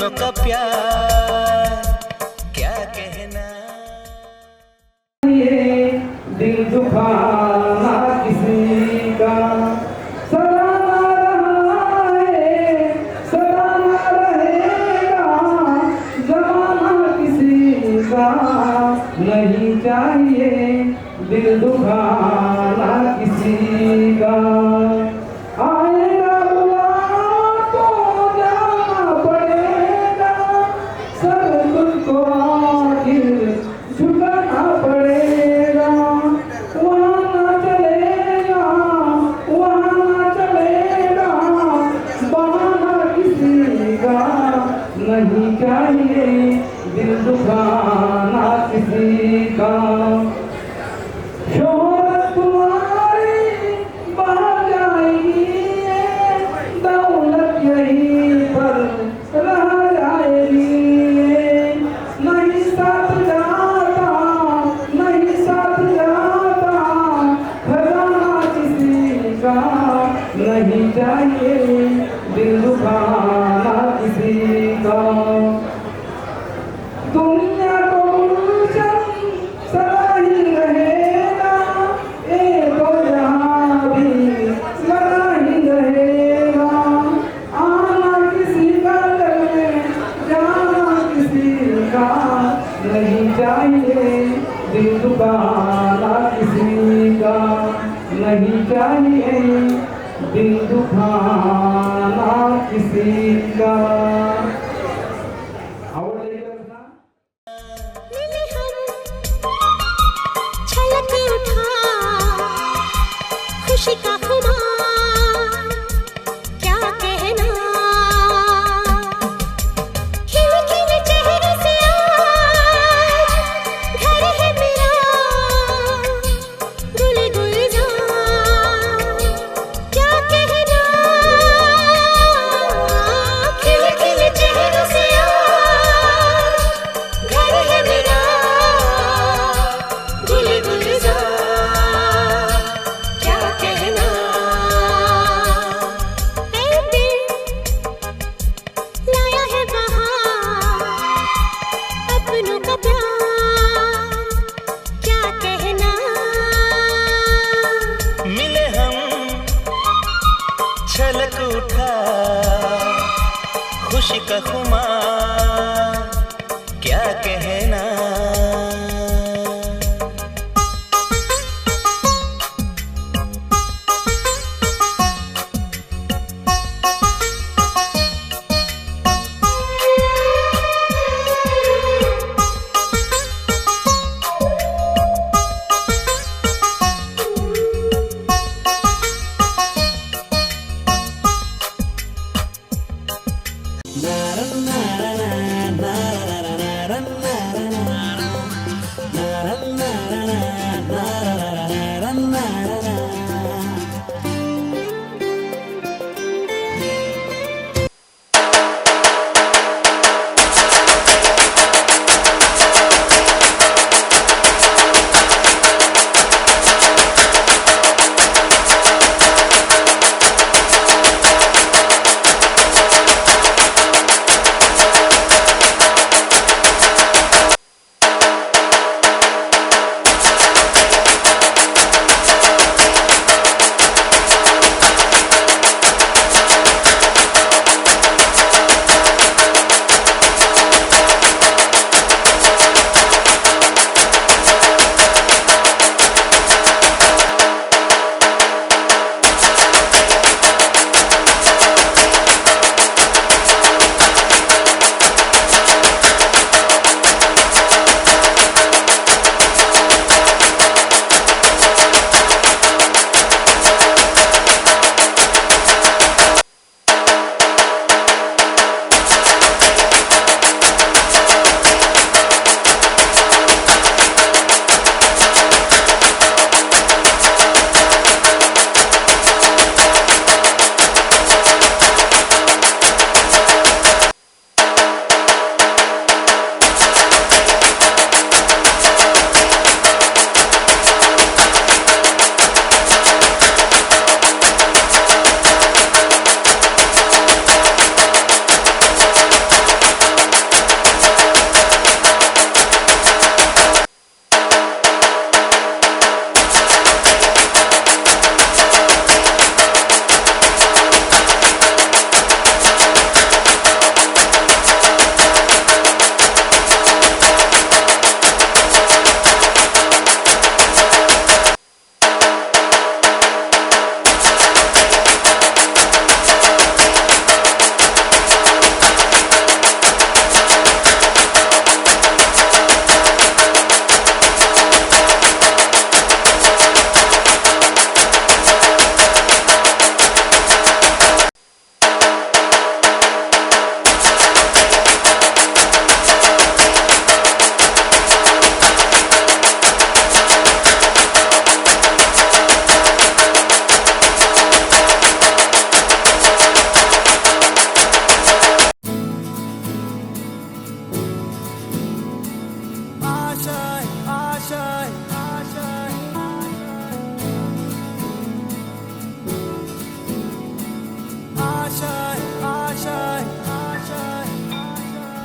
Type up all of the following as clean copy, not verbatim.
अपनों का प्यार क्या कहना। ये दिल दुखाना किसी का सदा ना रहा है, सदा ना रहेगा जमाना किसी का नहीं चाहिए दिल दुखाना किसी का। आएगा बुलावा तो जाना पड़ेगा, सर तुझको आखिर झुकाना पड़ेगा। वहाँ ना चलेगा, वहाँ ना चलेगा बहाना किसी का नहीं चाहिए दिल दुखाना किसी का। शोहरत तुम्हारी बढ़ जाएगी, दौलत यहीं पर रह जाएगी। नहीं साथ जाता, नहीं साथ जाता खजाना किसी का नहीं चाहिए दिल दुखाना किसी का। दुनिया को गुलशन सदा ही रहेगा, एक और जहाँ भी लगा ही रहेगा। आना किसी का लगे, जाना किसी का नहीं चाहिए दिल दुखाना किसी का नहीं चाहिए दिल दुखाना किसी का। आवडले का? मिले हम छलक उठा खुशी का खुमार क्या कहना। खिले खिले चेहरे से आज घर है मेरा गुल गुलजार क्या कहना। खिले खिले चेहरे से आज घर है मेरा गुल गुलजार क्या कहना। ऐ दिल लाया है बहार अपनों का प्यार क्या कहना। मिले हम छलक उठा खुशी का खुमार क्या कहना।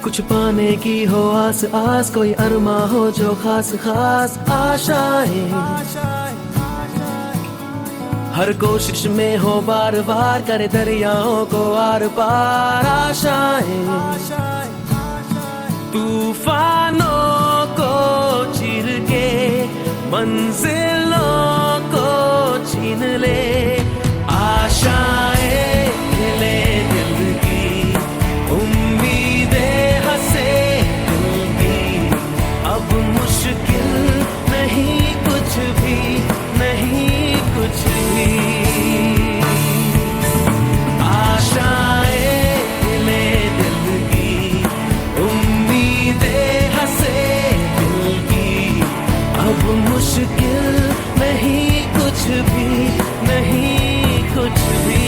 कुछ पाने की हो आस आस, कोई अरमा हो जो खास खास आशाएं, हर कोशिश में हो बार बार, करे दरियाओं को आर पार आशाएं, तूफानों को चीर के मंजिलों को छीन ले, आशाएं खिले दिल की, उम्मीदें हंसे दिल की, अब मुश्किल नहीं कुछ भी, नहीं कुछ भी, आशाएं खिले दिल की, उम्मीदें हंसे दिल की, अब मुश्किल नहीं कुछ भी, नहीं कुछ भी।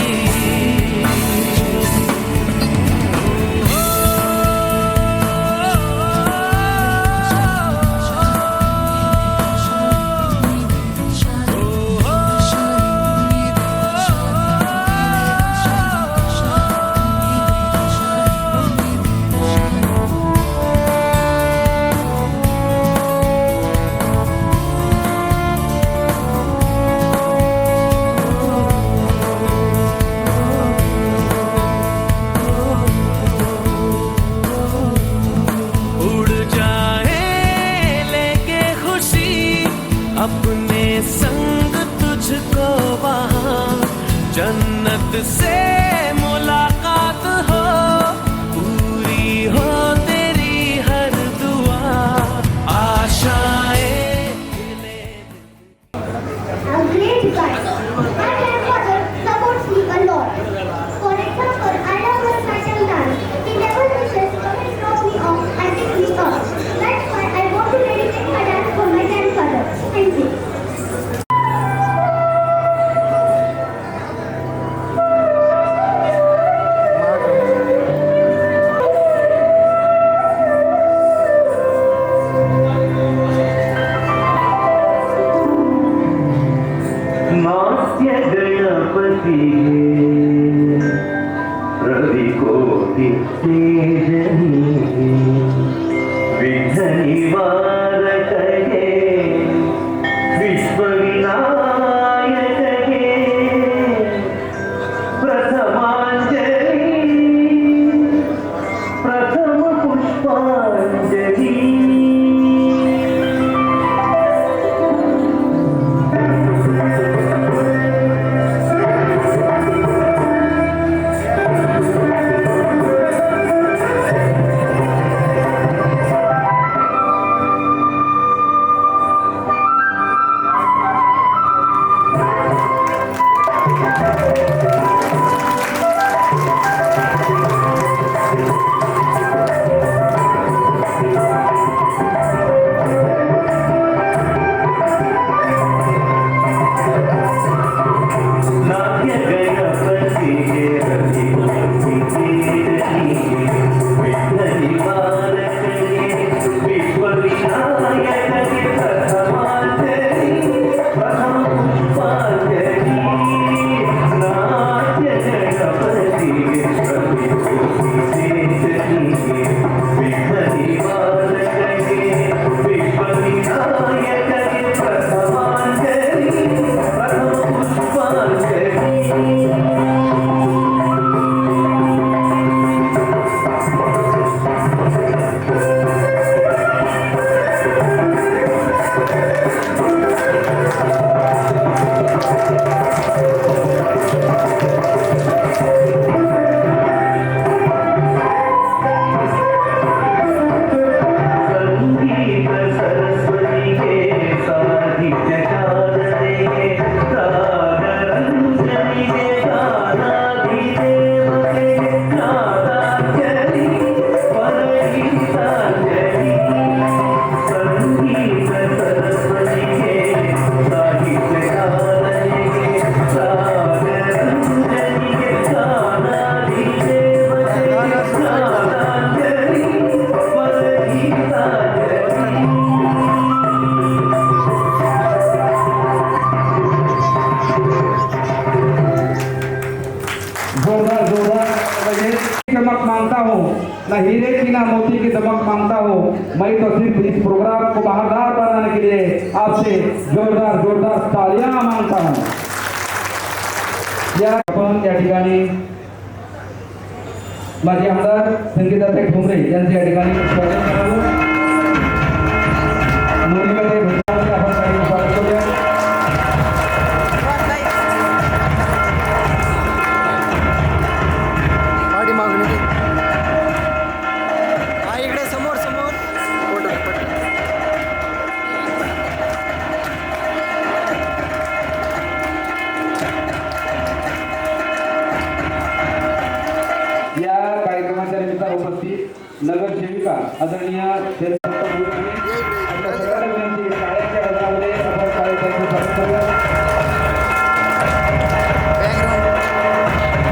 अपने संग तुझको वहाँ जन्नत से मुलाकात हो, पूरी हो तेरी हर दुआ, आशाएं खिले। A great guy. My grandfather supports me a lot. For example, I love my fashion dance. He never wishes to drop me off and pick me up. That's why I want to dedicate my dance for my grandfather. Thank you. नाट्य गणपति रविकोटि तेजनी विघ्न निवारक हे विश्व विनायक हे प्रथमांजलि प्रथम पुष्पांजलि जोरदार जोरदार क्षमक मांगता हूँ ना हीरे की ना मोती की चमक मांगता हो, मैं तो सिर्फ इस प्रोग्राम को बहारदार बनाने के लिए आपसे जोरदार जोरदार तालियां मांगता हूं। आपण या ठिकाणी माजी आमदार संगीताताई ठोंबरे यांचे या ठिकाणी स्वागत करावं। मुलीमध्ये भेटण्याचे आपण काही स्वागत करूया। पाठी मागणी इकडे समोर समोर फोटो या कार्यक्रमाच्या निमित्तानं उपस्थित नगरसेविका आदरणीय शाळेच्या आधारामध्ये आपण शाळेचं स्वागत करूया।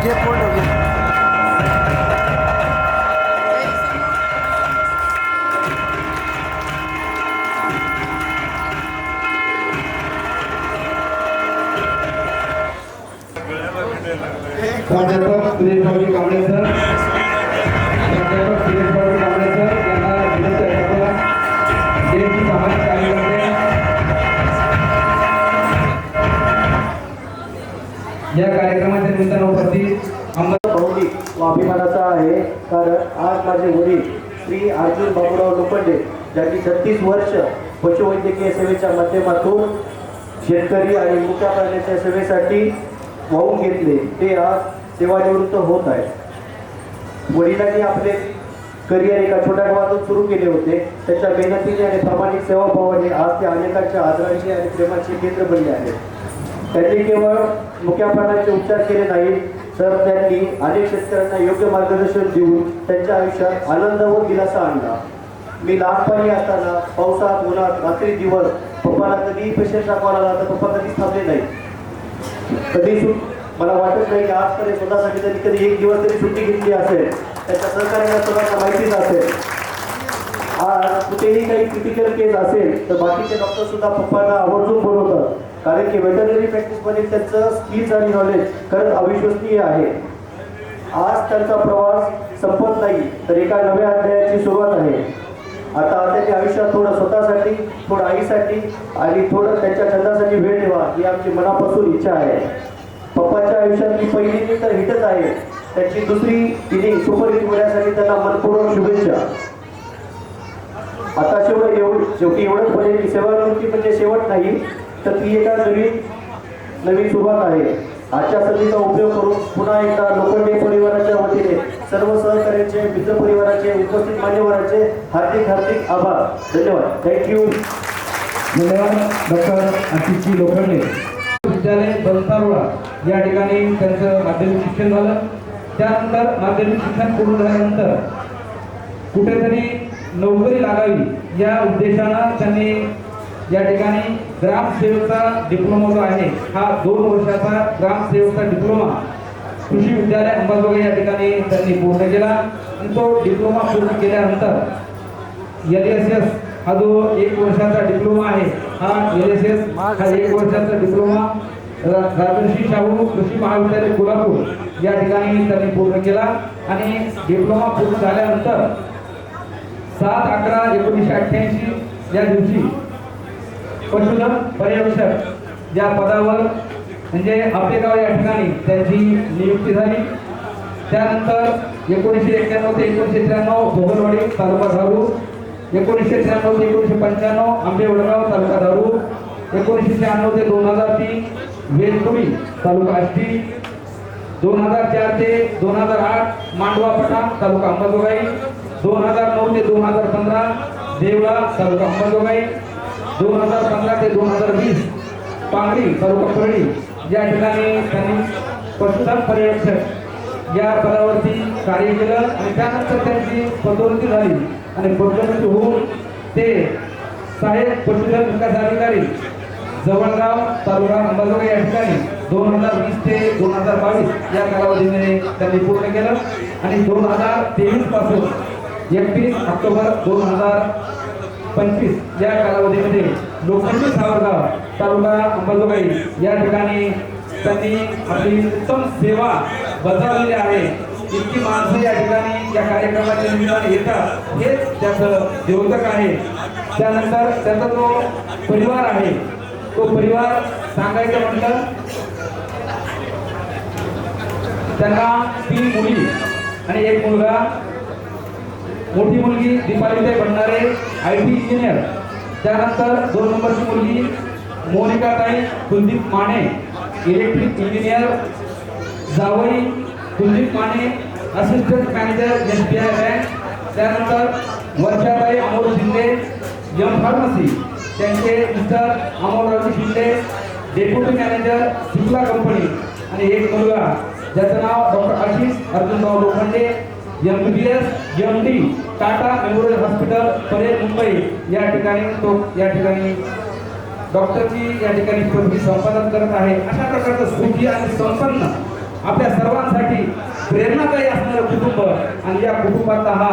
घे फोटो घे प्राध्यापक सुरेशबाबू कांबळे सर, प्राध्यापक सुरेशबाबू कांबळे सर यांना विनंती आहे आपल्याला ज्येष्ठ सामाजिक कार्यकर्ते या कार्यक्रमाच्या निमित्तानं उपस्थित आमदार भावनिक व अभिमानाचा आहे, कारण आज माझे वडील श्री अर्जुन बाबूराव लोखंडे ज्यांनी 36 वर्ष पशुवैद्यकीय सेवेच्या माध्यमातून शेतकरी आणि मुक्या प्राण्याच्या सेवेसाठी वाहून घेतले, ते आज सेवानिवृत्त होत आहेत। वडिलांनी आपले करिअर एका छोट्या गावातून सुरू केले होते। त्याच्या मेहनतीने आणि प्रामाणिक सेवाभावाने आज ते अनेकांच्या आदरांचे आणि प्रेमाचे केंद्र बनले आहेत। त्यांनी केवळ मुक्या प्राण्याचे उपचार केले नाहीत, तर त्यांनी अनेक शेतकऱ्यांना योग्य मार्गदर्शन देऊन त्यांच्या आयुष्यात आनंद व दिलासा आणला। मी लहानपणी असताना पावसात उन्हात रात्री दिवस पप्पाला कधीही पेशंट दाखवायला आला तर पप्पा कधीच थांबले नाही। कधी मला वाटत नाही की आजपर्यंत स्वतःसाठी त्यांनी कधी एक दिवस तरी सुट्टी घेतली असेल। त्याच्या सहकार्याला सर्वांना माहितीच असेल। आज कुठेही काही क्रिटिकल केस असेल तर बाकीचे डॉक्टर सुद्धा पप्पांना आवर्जून बोलवतात, कारण की वेटरनरी प्रॅक्टिसमध्ये त्यांचं स्किल्स आणि नॉलेज खरंच अविश्वसनीय आहे। आज त्यांचा प्रवास संपत नाही, तर एका नव्या अध्यायाची सुरुवात आहे। आता त्यांच्या आयुष्यात थोडं स्वतःसाठी, थोडं आईसाठी आणि थोडं त्यांच्या छंदासाठी वेळ द्यावा ही आमची मनापासून इच्छा आहे। पप्पाच्या आयुष्यातली पहिली इनिंग तर हिटच आहे, त्यांची दुसरी इनिंग सुपर हिट होण्यासाठी त्यांना मनपूर्वक शुभेच्छा। आता शेवटी एवढंच बोलेल की सेवानिवृत्ती म्हणजे शेवट नाही, तर ती एका नवीन सुरुवात आहे। आजच्या संधीचा उपयोग करून पुन्हा एकदा लोखंडे परिवाराच्या वतीने सर्व सहकार्यांचे, मित्र परिवाराचे, उपस्थित मान्यवरांचे हार्दिक हार्दिक आभार। धन्यवाद। थँक्यू। धन्यवाद डॉक्टर आशिषजी लोखंडे। विद्यालय बंतारोळा या ठिकाणी त्यांचं माध्यमिक शिक्षण झालं। त्यानंतर माध्यमिक शिक्षण पूर्ण झाल्यानंतर कुठेतरी नोकरी लागावी या उद्देशानं त्यांनी या ठिकाणी ग्रामसेवकचा डिप्लोमा जो आहे हा 2 वर्षाचा ग्रामसेवकचा डिप्लोमा कृषी विद्यालय अंबाजोगाई या ठिकाणी त्यांनी पूर्ण केला। आणि तो डिप्लोमा पूर्ण केल्यानंतर LSS हा जो 1 वर्षाचा डिप्लोमा आहे, हा LSS हा 1 वर्षाचा डिप्लोमा राजर्षी शाहू कृषी महाविद्यालय कोल्हापूर या ठिकाणी त्यांनी पूर्ण केला। आणि डिप्लोमा पूर्ण झाल्यानंतर 7/11/1988 या दिवशी पशुधन पर्यवेक्षक या पदावर म्हणजे आपेगाव या ठिकाणी त्यांची नियुक्ती झाली। त्यानंतर 1991 ते 1993 भोगलवाडी तालुका धारूर, 1993 ते 1995 आंबेवडगाव तालुका धारूर, 1996 ते 2003 वेलपुरी तालुका आष्टी, 2004 ते 2008 मांडवा पठाण तालुका अंबाजोगाई, 2009 ते 2015 देवळा तालुका अंबाजोगाई, 2015 ते 2020 पांगरी तालुका परळी या ठिकाणी त्यांनी पशुधन पर्यवेक्षक या पदावरती कार्य केलं। आणि त्यानंतर त्यांची पदोन्नती झाली आणि पदोन्नती होऊन ते सहाय्यक पशुधन विकास अधिकारी जवळगाव तालुका अंबाजोगाई या ठिकाणी 2020 ते 2022 या कालावधीमध्ये त्यांनी पूर्ण केलं। आणि 2023 पासून 31 ऑक्टोबर 2025 या कालावधीमध्ये लोखंडी सावरगाव तालुका अंबाजोगाई या ठिकाणी त्यांनी आपली उत्तम सेवा बजावलेली आहे। इतकी माणसं या ठिकाणी या कार्यक्रमाच्या निमित्ताने येतात हेच त्याचं द्योतक आहे. त्यानंतर त्याचा जो परिवार आहे तो परिवार सांगायचं म्हटलं त्यांना 3 मुली आणि 1 मुलगा. मोठी मुलगी दीपालीताई भंडारे IT इंजिनियर. त्यानंतर 2 नंबरची मुलगी मोनिकाताई कुलदीप माने इलेक्ट्रिक इंजिनियर. जावई Kuldeep Mane assistant manager SBI bank. त्यानंतर वर्षाताई अमोल शिंदे फार्मसी. त्यांचे mister Amolrao Shinde deputy manager Cipla company. आणि 1 मुलगा ज्याचं नाव doctor Ashish Arjunrao Lokhande MBBS MD Tata memorial hospital Parel Mumbai. या ठिकाणी डॉक्टरची या ठिकाणी पदवी संपादन करत आहे. अशा प्रकारचं सुखी आणि संपन्न आपल्या सर्वांसाठी प्रेरणादायी असणारं कुटुंब आणि या कुटुंबाचा हा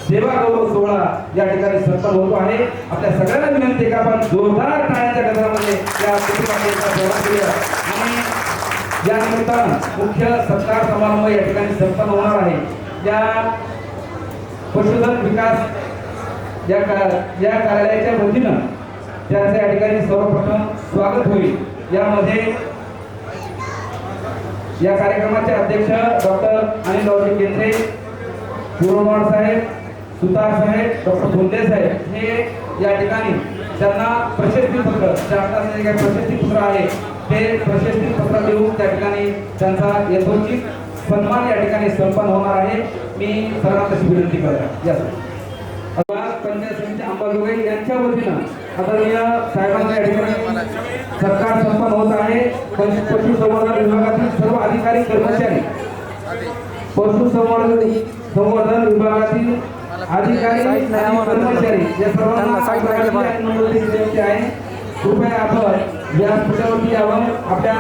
सेवा गौरव सोहळा या ठिकाणी संपन्न होतो आहे. आपल्या सगळ्यांना विनंती आहे की आपण जोरदार टाळ्यांच्या गजरामध्ये या कुटुंबाचे सेवा करूया. आणि या निमित्तानं मुख्य सत्कार समारंभ या ठिकाणी संपन्न होणार आहे. या पशुधन विकास या कार्यालयाच्या वतीनं त्याचं या ठिकाणी सर्वप्रथम स्वागत होईल. यामध्ये या कार्यक्रमाचे अध्यक्ष डॉक्टर अनिलरावजी केंद्रे, पुरोमाड साहेब, सुतार साहेब, डॉक्टर फुंदे साहेब हे या ठिकाणी त्यांना प्रशस्तीपत्र शासनाचे जे काही प्रशस्तीपत्र आहे ते प्रशस्तीपत्र देऊन त्या ठिकाणी त्यांचा यथोचित सन्मान या ठिकाणी संपन्न होणार आहे. मी सर्वांना तशी विनंती करतो. या पंचायत समिती अंबाजोगाई यांच्या वतीनं आदरणीय साहेबांच्या या ठिकाणी सत्कार संपन्न होत आहे. पशुसंवर्धन विभागातील सर्व अधिकारी कर्मचारी, पशुसंवर्धन विभागातील अधिकारी आणि कर्मचारी या सर्वांना विनंती आहे कृपया आपण या पुढच्यावरती यावं. आपल्या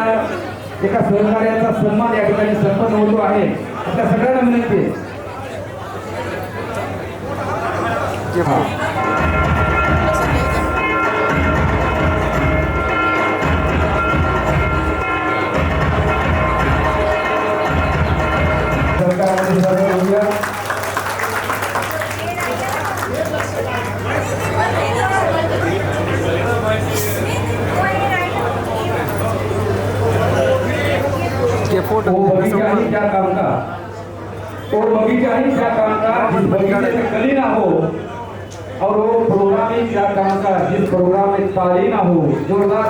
एका सहकार्याचा सन्मान या ठिकाणी संपन्न होतो आहे. आपल्या सगळ्यांना विनंती आहे. बगीचा ही क्या काम का जिस बगीचे में कली ना हो और वो प्रोग्राम ही क्या काम का जिस प्रोग्राम में ताली ना हो. जोरदार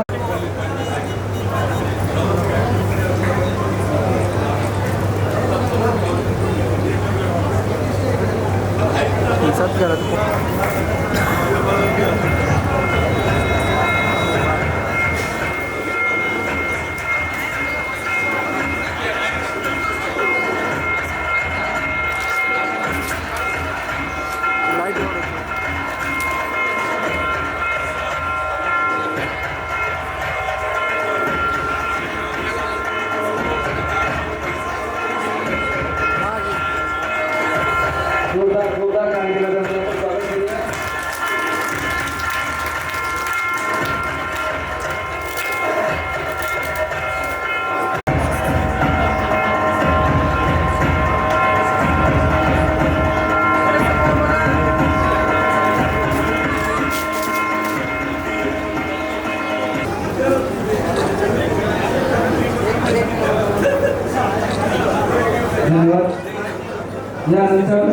काम केलं जातं. यानंतर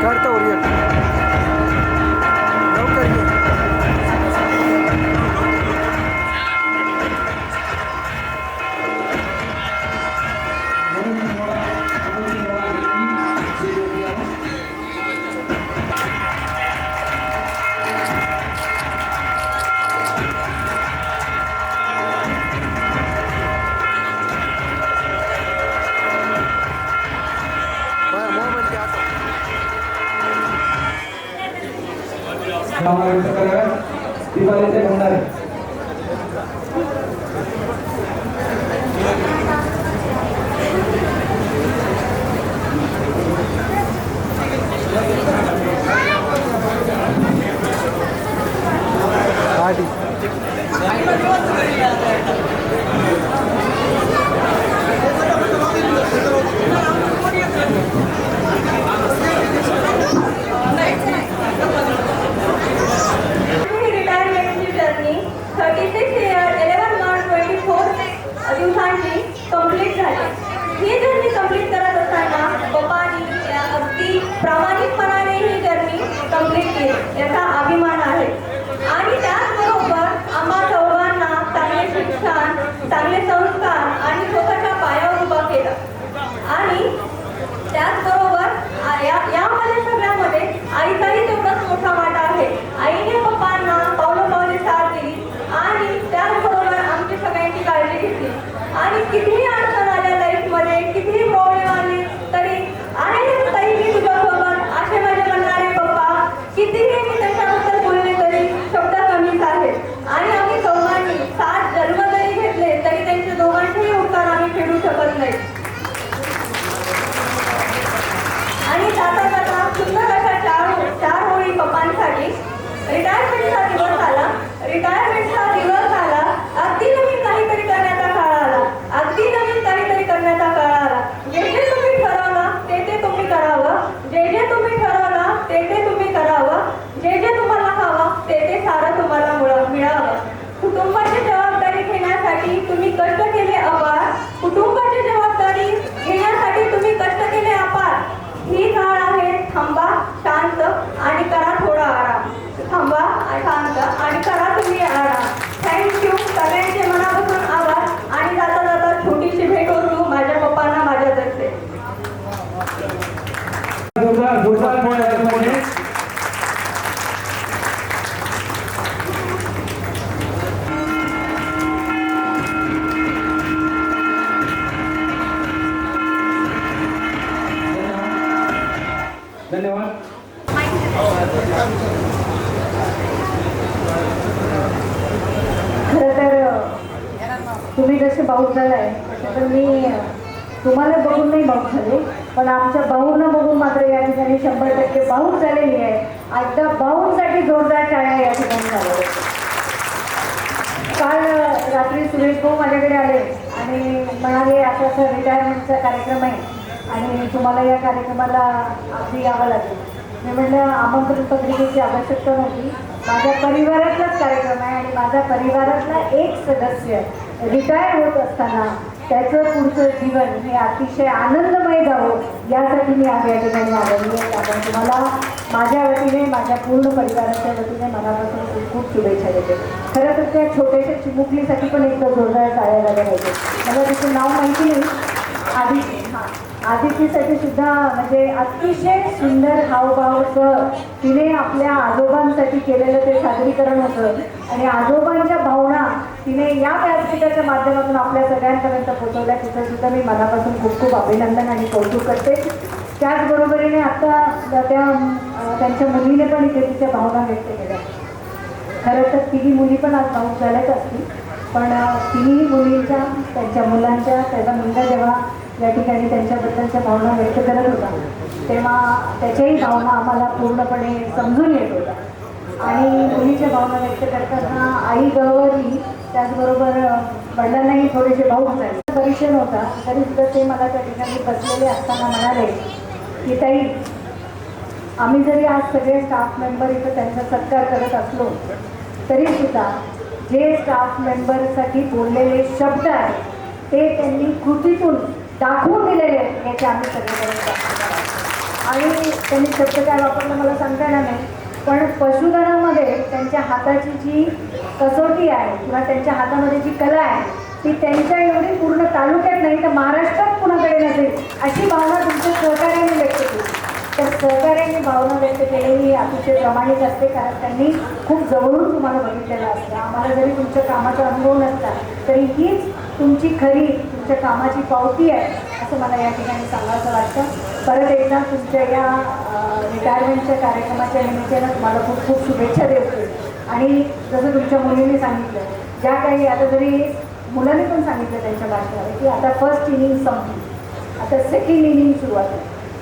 करता हो रही है लवकर ये भावना व्यक्त कराव्या. दीपालीचे भंडारे. रिटायरमेंटची जर्नी 36 years 11 months 24 दिवसांची कंप्लीट झाली. ही जर्नी कंप्लीट करत असताना पप्पांनी अगदी प्रामाणिकपणाने ही जर्नी कंप्लीट केली याचा अभिमान आहे. आणि त्याचबरोबर आम्हा चौघांना चांगले शिक्षण, चांगले संस्कार आणि स्वतःच्या पायावर उभा केलं. आणि त्याचबरोबर यामध्ये सगळ्यामध्ये आईचाही तेवढाच मोठा वाटा आहे. आईने पप्पांना पावलोपावली साथ दिली आणि त्याचबरोबर आमची सगळ्यांची काळजी घेतली. आणि कितीही अडचण आल्या लाईफमध्ये, कितीही प्रॉब्लेम आले तरी आहे ताई मी तुझ्यासोबत असे माझे म्हणणारे पप्पा, कितीही मी त्याच्याबद्दल बोलले तरी शब्द कमीच आहेत. आणि आम्ही चौघांनी 7 जन्म जरी घेतले तरी त्यांचे दोघांचेही उपकार आम्ही फेडू शकत नाही. आणि जाता जाता सुंदर अशा चार होळी पप्पांसाठी. रिटायरमेंटचा दिवस आला. रिटायरमेंटचा दिवस आला. अगदी नवीन काहीतरी करण्याचा काळ आला. अगदी नवीन काहीतरी करण्याचा काळ आला. जे जे तुम्ही ठरवलं ते ते तुम्ही करावं. जे जे तुम्ही ठरवलं ते ते तुम्ही करावं. जे जे तुम्हाला हवं ते ते सारं तुम्हाला मिळावं. कुटुंबाची जबाबदारी घेण्यासाठी तुम्ही कष्ट केले अपार. कुटुंबाची जबाबदारी घेण्यासाठी तुम्ही कष्ट केले अपार. ही काळ आहे. थांबा, शांत आणि करा थोडा आराम. थांबा, शांत आणि करा तुम्ही आराम. थँक्यू. सगळ्यांचे मनापासून आभार. आणि जाता जाता छोटीशी भेट होतो माझ्या पप्पांना माझ्यातर्फे. धन्यवाद. खरं तर तुम्ही जसे भाऊक झालाय तसे तर मी तुम्हाला बघून नाही भाऊक झाले, पण आमच्या भाऊंना बघून मात्र या ठिकाणी 100% भाऊक झालेली आहे. एकदा भाऊंसाठी जोरदार टाळ्या या ठिकाणी झाल्या. काल रात्री सुरेश भाऊ माझ्याकडे आले आणि म्हणाले असं असं रिटायरमेंटचा कार्यक्रम आहे आणि तुम्हाला या कार्यक्रमाला अगदी यावं लागेल. मी म्हटलं आमंत्रण पत्रिकेची आवश्यकता नव्हती. माझ्या परिवारातलाच कार्यक्रम आहे आणि माझ्या परिवारातला एक सदस्य रिटायर होत असताना त्याचं पुढचं जीवन हे अतिशय आनंदमय जावं यासाठी मी आज या ठिकाणी आलेली आहे. आपण तुम्हाला माझ्या वतीने, माझ्या पूर्ण परिवाराच्या वतीने मनापासून खूप खूप शुभेच्छा देते. खरं तर त्या छोट्याशा चिमुकलीसाठी पण एकदा जोरदार टाळ्या झाल्या पाहिजे. मला तिचं नाव माहिती नाही. आदिती. आदितीसाठी सुद्धा म्हणजे अतिशय सुंदर हावभावाचं तिने आपल्या आजोबांसाठी केलेलं ते सादरीकरण होतं आणि आजोबांच्या भावना तिने या व्यासपीठाच्या माध्यमातून आपल्या सगळ्यांपर्यंत पोहोचवल्या. तिचं सुद्धा मी मनापासून खूप खूप अभिनंदन आणि कौतुक करते. त्याचबरोबरीने आता त्यांच्या मुलीने पण इथे तिच्या भावना व्यक्त केल्या. खरं तर तिन्ही मुली पण आज भाऊक झाल्याच असतील, पण तिन्ही मुलींच्या, त्यांच्या मुलांच्या, त्याचा मुलगा जेव्हा या ठिकाणी त्यांच्याबद्दलच्या भावना व्यक्त करत होता तेव्हा त्याच्याही भावना आम्हाला पूर्णपणे समजून येत होत्या. आणि मुलीच्या भावना व्यक्त करताना आई गौरवली, त्याचबरोबर वडिलांनाही थोडेसे भाऊक झाले. परीक्षण होता तरी सुद्धा ते मला त्या ठिकाणी बसलेले असताना म्हणाले की ताई, आम्ही जरी आज सगळे स्टाफ मेंबर इथं त्यांचा सत्कार करत असलो तरीसुद्धा जे स्टाफ मेंबरसाठी बोललेले शब्द आहेत ते त्यांनी कृतीतून दाखवून दिलेले याचे आम्ही सगळेपर्यंत. आणि त्यांनी शब्द काय वापरलं मला सांगता येणार नाही, पण पशुधनामध्ये त्यांच्या हाताची जी कसोटी आहे किंवा त्यांच्या हातामध्ये जी कला आहे ती त्यांच्या एवढी पूर्ण तालुक्यात नाही तर महाराष्ट्रात कुणाकडे नसेल अशी भावना तुमच्या सहकार्याने व्यक्त केली. तर सहकार्याने भावना व्यक्त केलेली अतिशय प्रामाणिक असते, कारण त्यांनी खूप जवळून तुम्हाला बघितलेलं असतं. आम्हाला जरी तुमच्या कामाचा अनुभव नसता तरी हीच तुमची खरी तुमच्या कामाची पावती आहे असं मला या ठिकाणी सांगायचं वाटतं. परत एकदा तुमच्या या रिटायरमेंटच्या कार्यक्रमाच्या निमित्तानं तुम्हाला खूप खूप शुभेच्छा देते. आणि जसं तुमच्या मुलींनी सांगितलं, ज्या काही आता जरी मुलांनी पण सांगितलं त्यांच्या भाषणावर की आता फर्स्ट इनिंग संपली, आता सेकंड इनिंग सुरुवात आहे.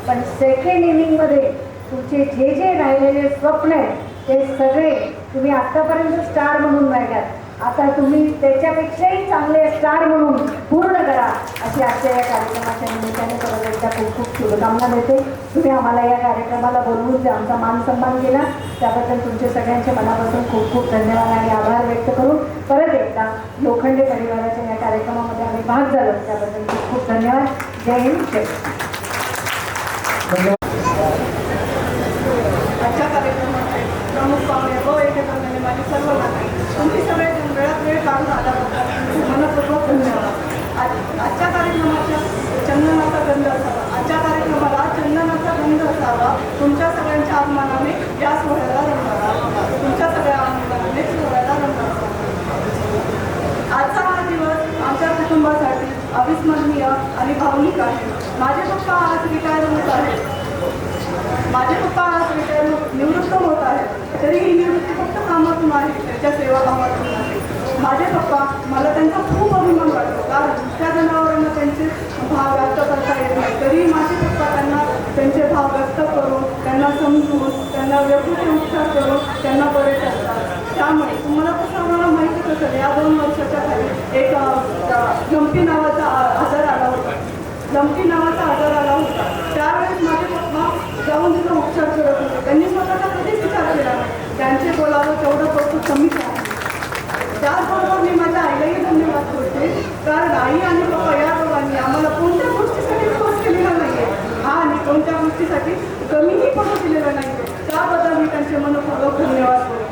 पण सेकंड इनिंगमध्ये तुमचे जे जे राहिलेले स्वप्न आहेत ते सगळे तुम्ही आत्तापर्यंत स्टार म्हणून राहिल्यात, आता तुम्ही त्याच्यापेक्षाही चांगले स्टार म्हणून पूर्ण करा अशी आजच्या या कार्यक्रमाच्या निमित्ताने परत एकदा खूप खूप शुभकामना देते. तुम्ही आम्हाला या कार्यक्रमाला बोलवून जे आमचा मान सन्मान केला त्याबद्दल तुमचे सगळ्यांचे मनापासून खूप खूप धन्यवाद आणि आभार व्यक्त करून परत एकदा लोखंडे परिवाराच्या या कार्यक्रमामध्ये आम्ही भाग झालो त्याबद्दल खूप खूप धन्यवाद. जय हिंद, जय आजच्या कार्यक्रमाचे प्रमुख पाहुणे व एकत्र माझे सर्व नाते तुम्ही सगळे वेळात वेळ काढून आल्याबद्दल मनपूर्वक धन्यवाद. आजच्या कार्यक्रमाच्या चंदनाचा गंध असावा, आजच्या कार्यक्रमाला चंदनाचा गंध असावा, तुमच्या सगळ्यांच्या आगमनाने या सोहळ्याला रंगावा, तुमच्या सगळ्या आगमनाने सोहळ्याला रंगावा. आजचा हा दिवस आमच्या कुटुंबासाठी अविस्मरणीय आणि भावनिक आहे. माझे पप्पा आज रिटायर होत आहेत, निवृत्त होत आहेत, तरी ही निवृत्ती फक्त कामातून आहे, त्याच्या सेवाभावातून आहे. माझे पप्पा मला त्यांचा खूप अभिमान वाटतो, कारण त्या जनावरांना त्यांचे भाव व्यक्त करता येत नाही, तरी माझे पप्पा त्यांना त्यांचे भाव व्यक्त करून, त्यांना समजून, त्यांना व्यक्तीचे उपचार करून त्यांना बरे करतात. त्यामुळे तुम्हाला कसं मला माहितीच असेल, या 2 वर्षाच्या खाली एक लंपी नावाचा आजार आला होता. त्यावेळेस माझे पप्पा जाऊन तिथं उपचार करत होते. त्यांनी स्वतःचा कधीच विचार केला नाही, त्यांचे बोलावं तेवढं कौतुक कमीच आहे. त्याचबरोबर मी माझ्या आईलाही धन्यवाद करते, कारण आई आणि पप्पा या दोघांनी आम्हाला कोणत्या गोष्टीसाठी फोर्स केलेला नाही आहे आणि कोणत्या गोष्टीसाठी कमीही पडू दिलेला नाही आहे. त्याबद्दल मी त्यांचे मनपूर्वक धन्यवाद करते.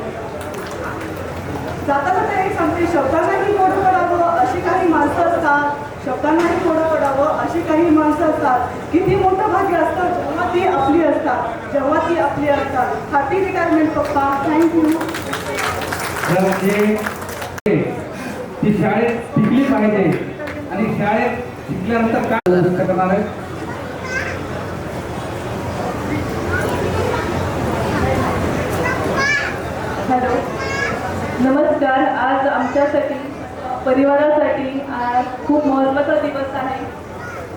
जाता जाता एक सांगते, शब्दांनाही कोडं पडावं अशी काही माणसं असतात, शब्दांनाही कोडं पडावं अशी काही माणसं असतात. किती मोठं भाग्य असतं जेव्हा ती आपली असतात, हॅपी रिटायरमेंट पप्पा, थँक्यू. ती शाळेत शिकली पाहिजे आणि शाळेत शिकल्यानंतर काय करणार आहे. हॅलो, नमस्कार. आज आमच्यासाठी परिवारासाठी आज खूप महत्त्वाचा दिवस आहे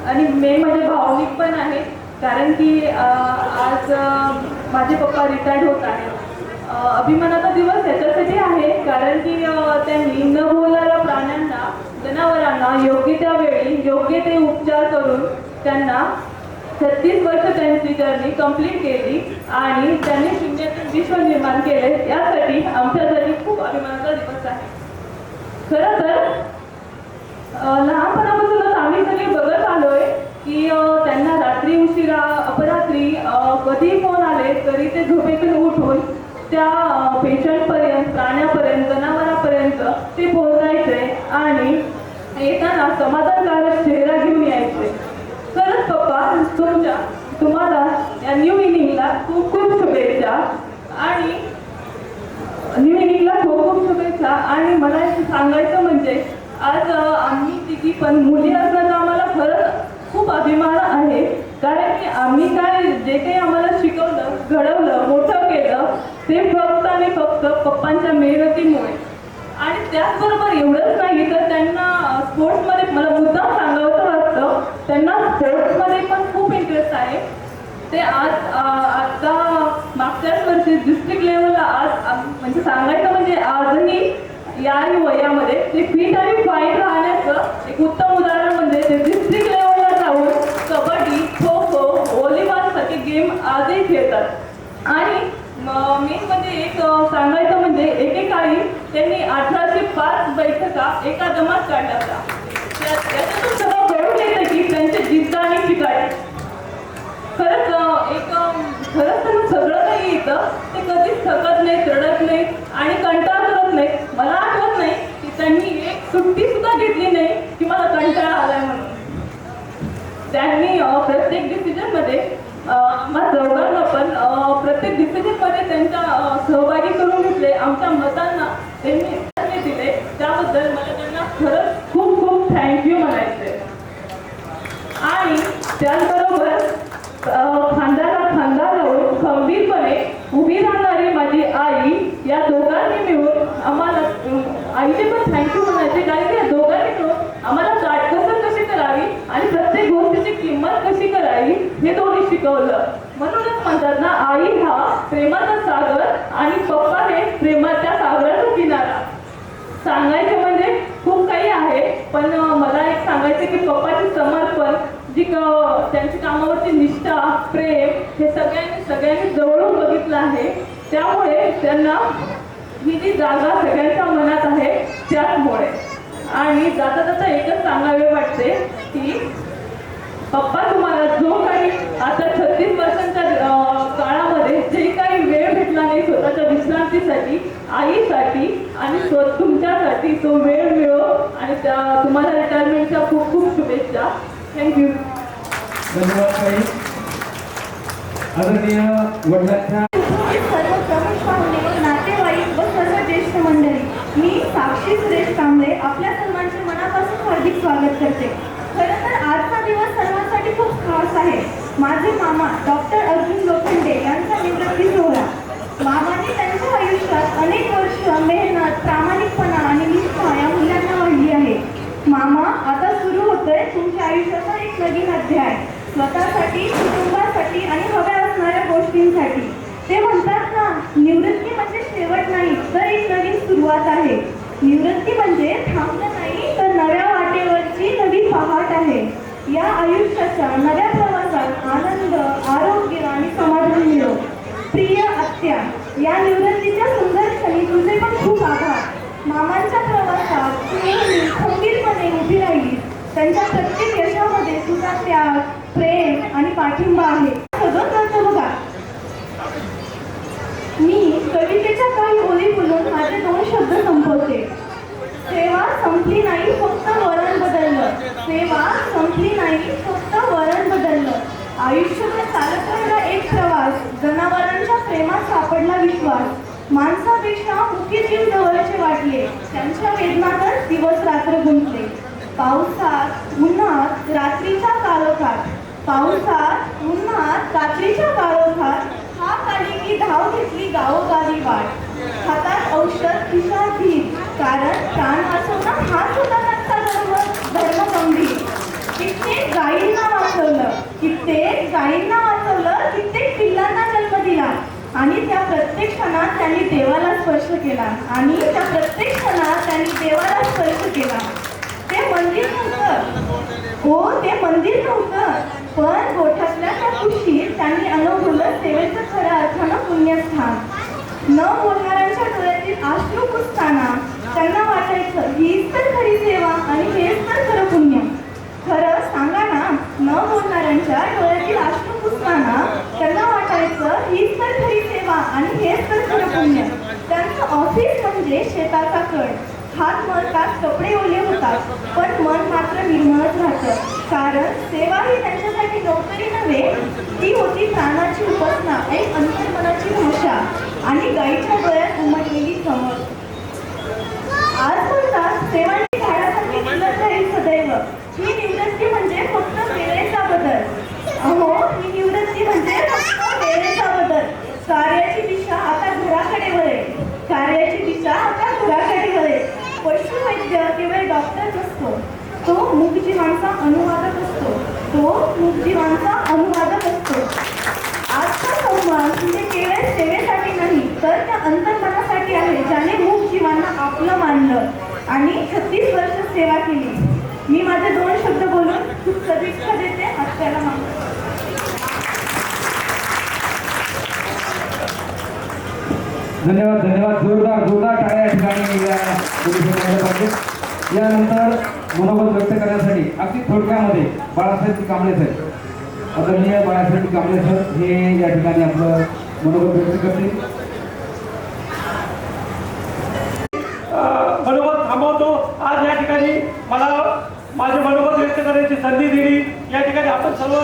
आणि मेन म्हणजे भावनिक पण आहे, कारण की आज माझे पप्पा रिटायर्ड होत आहेत. अभिमानाचा दिवस याच्यासाठी आहे कारण की त्यांनी न बोलणाऱ्या प्राण्यांना, जनावरांना योग्य त्या वेळी योग्य ते उपचार करून त्यांना 36 वर्ष त्यांची जर्नी कंप्लीट केली आणि त्यांनी शून्यातून विश्व निर्माण केले. यासाठी आमच्यासाठी खूप अभिमानाचा दिवस आहे. खरं तर लहानपणापासूनच आम्ही सगळे बघत आलोय की त्यांना रात्री उशिरा, अपरात्री कधी फोन आले तरी ते झोपेतून उठून त्या पेशंटपर्यंत, प्राण्यापर्यंत, जनावरांपर्यंत ते पोहोचायचे आणि येताना समाधानकारक चेहरा घेऊन यायचे. खरंच पप्पा, तुम्हाला या न्यू इनिंगला खूप खूप शुभेच्छा आणि आणि मला सांगायचं म्हणजे आज आम्ही तिघी पण मुली असण्याचा आम्हाला खरंच खूप अभिमान आहे, कारण की आम्ही जे काही आम्हाला शिकवलं, घडवलं, मोठं केलं ते फक्त आणि फक्त पप्पांच्या मेहनतीमुळे. आणि त्याचबरोबर एवढंच नाही तर त्यांना स्पोर्ट्समध्ये, मला मुद्दाम सांगावं वाटतं, त्यांना स्पोर्ट्समध्ये पण खूप इंटरेस्ट आहे. ते आता मागच्याच वर्षी डिस्ट्रिक्ट लेवलला म्हणजे सांगायचं म्हणजे आजही या वयामध्ये ते फिट आणि फाईट राहण्याचं एक उत्तम उदाहरण म्हणजे ते डिस्ट्रिक्ट लेवलला जाऊन कबड्डी, खो खो, व्हॉलीबॉल सारखे गेम आजही खेळतात. आणि मेन म्हणजे एक सांगायचं म्हणजे एकेकाळी त्यांनी 1805 बैठका एका दमात काढल्या होत्या. त्याच्यातून सगळं कळून येतं की त्यांचे जिद्द आणि शिकायचे. खरंच तर सगळं काही येतं, ते कधीच थकत नाहीत, रडत नाहीत आणि कंटाळा करत नाहीत. मला आठवत नाही की त्यांनी एक सुट्टी सुद्धा घेतली नाही की मला कंटाळा आलाय म्हणून. त्यांनी प्रत्येक डिसिजनमध्ये आम्हा चौघांना पण प्रत्येक डिसिजनमध्ये त्यांच्या सहभागी करून घेतले. आमच्या मतांना त्यांनी दिले, त्याबद्दल मला त्यांना खरंच खूप खूप थँक्यू म्हणायचे. आणि त्याचबरोबर शिकवलं. म्हणूनच म्हणतात ना, आई हा प्रेमाचा सागर आणि पप्पा हे प्रेमाच्या सागराचा किनारा. सांगायचं म्हणजे खूप काही आहे, पण मला एक सांगायचं की पप्पाचे समर्पण, त्यांची कामावरची निष्ठा, प्रेम हे सगळ्यांनी जवळून बघितलं आहे. त्यामुळे त्यांना ही जी जागा सगळ्यांच्या मनात आहे त्याचमुळे. आणि जाता जाता एकच सांगावे वाटते की पप्पा, तुम्हाला जो काही आता 36 वर्षांच्या काळामध्ये जे काही वेळ भेटला नाही स्वतःच्या विश्रांतीसाठी, आईसाठी आणि तुमच्यासाठी तो वेळ मिळो. आणि तुम्हाला रिटायरमेंटच्या खूप खूप शुभेच्छा. थँक्यू. धन्यवाद ताई. आदरणीय वडिलांच्या सर्व प्रमुख पाहुणे, नातेवाईक व सर्व ज्येष्ठ मंडळी, मी साक्षी सुरेश कांबळे आपल्या सर्वांचे मनापासून हार्दिक स्वागत करते. खरं तर आजचा दिवस सर्वांसाठी खूप खास आहे. माझे मामा डॉक्टर अर्जुन लोखंडे यांचा निवृत्ती सोहळा. मामाने त्यांच्या आयुष्यात अनेक वर्ष मेहनत, प्रामाणिकपणा आणि निष्ठा या मूल्यांना वाढली आहे. मामा, आता सुरू होतोय तुमच्या आयुष्याचा एक नवीन अध्याय. स्वतःसाठी, कुटुंबासाठी आणि हव्या असणाऱ्या गोष्टींसाठी. ते म्हणतात ना, निवृत्ती म्हणजे शेवट नाही तर एक नवीन सुरुवात आहे. निवृत्ती म्हणजे थांबणं नाही तर नव्या वाटेवरची नवी पहाट आहे. या आयुष्याच्या नव्या प्रवासात आनंद, आरोग्य आणि समाधान मिळो. प्रिय आत्या, या निवृत्तीच्या सुंदर क्षणी तुझे पण खूप आभार. मामांच्या प्रवासात तू नेहमी खंबीरपणे उभी राहिली. त्यांच्या प्रत्येक यशामध्ये तुझा त्याग, प्रेम आणि पाठिंबा आहे. सगळं करतो बघा. मी कवितेच्या काही ओळी बोलून माझे 2 शब्द संपवते. सेवा संपली नाही, फक्त वरण बदललं. सेवा संपली नाही, फक्त वरण बदललं. आयुष्यभर चालत राहिला एक प्रवास. जनावरांच्या प्रेमात सापडला विश्वास. माणसापेक्षा मुख्य जीव जवळचे वाटले. त्यांच्या वेदनातच दिवस रात्र गुंतले. पावसात, उन्हात, रात्रीच्या काळोखात. पावसात, उन्हात, रात्रीच्या काळोखात हाक आली की धाव घेतली गावोगावी वाट. हातात औषध, खिशात भीत, कारण प्राण वाचवणं हाच होता त्यांचा धर्म गंभीर. कित्येक गायींना वाचवलं, कित्येक पिल्लांना जन्म दिला. आणि त्या प्रत्येक क्षणात त्यांनी देवाला स्पर्श केला. ते मंदिर नव्हतं, पण गोठ्यातल्या त्या खुशीत त्यांनी अनुभवलं सेवेचं खऱ्या अर्थानं पुण्यस्थान. न बोलणाऱ्यांच्या डोळ्यातील अश्रू पुसताना त्यांना वाटायचं हीच तर खरी सेवा आणि हेच तर खरं पुण्य. खरं सांगा ना, न बोलणाऱ्यांच्या डोळ्यातील अश्रू पुसताना त्यांना वाटायचं हीच तर खरी सेवा आणि हेच तर खरं पुण्य. त्यांचं ऑफिस म्हणजे शेताचा कळ. हात मळतात, कपडे ओले होतात, पण मन मात्र निर्मळच राहतं. कारण सेवा ही त्यांच्यासाठी नोकरी नव्हे, ती होती प्राणाची उपासना, एक अंतर्मनाची भाषा आणि गाईच्या डोळ्यात उमटलेली समज. आज म्हणतात सेवांची झाडासारखी फुलत राहील सदैव. ही निवृत्ती म्हणजे फक्त वेळेचा बदल. अहो, ही निवृत्ती म्हणजे फक्त वेळेचा बदल. कार्याची दिशा आता घराकडे वळेल. पशुवैद्य केवळ डॉक्टर नसतो, तो मूकजीवांचा अनुवादक असतो. आजचा संवाद म्हणजे केवळ सेवेसाठी नाही तर त्या अंतर्मनासाठी आहे, ज्याने मूकजीवांना आपलं मानलं आणि 36 वर्ष सेवा केली. मी माझे 2 शब्द बोलून खूप सदिच्छा देते. आत्याला मागतो. धन्यवाद. जोरदार टाळ्या या ठिकाणी यानंतर मनोगत व्यक्त करण्यासाठी अगदी थोडक्यामध्ये बाळासाहेब कांबळे साहेब, आदरणीय बाळासाहेब कांबळे सर हे या ठिकाणी आपलं मनोगत व्यक्त करतील. मनोगत थांबवतो. आज या ठिकाणी मला माझे मनोगत व्यक्त करण्याची संधी दिली. या ठिकाणी आपण सर्व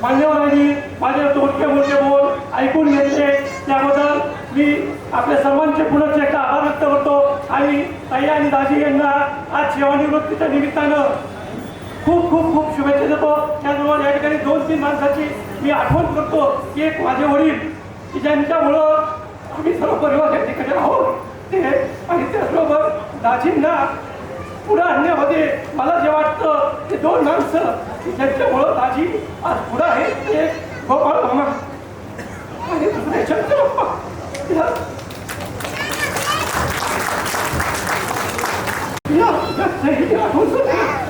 मान्यवरांनी माझे मोठे बोल ऐकून घेतले, त्याबद्दल मी आपल्या सर्वांचे पुनश्च एकदा आभार व्यक्त करतो. आणि ताई आणि दाजी यांना आज सेवानिवृत्तीच्या निमित्तानं खूप खूप खूप शुभेच्छा देतो. त्याचबरोबर या ठिकाणी 2-3 माणसाची मी आठवण करतो की एक माझे वडील की ज्यांच्यामुळं आम्ही सर्व परिवार या ठिकाणी आहोत ते, आणि त्याचबरोबर दाजींना पुढं आणण्यामध्ये मला जे वाटतं ते 2 माणसं की ज्यांच्यामुळं दाजी आज पुढं आहेत ते गोपाळ मामा आणि दुसरे शंकरप्पा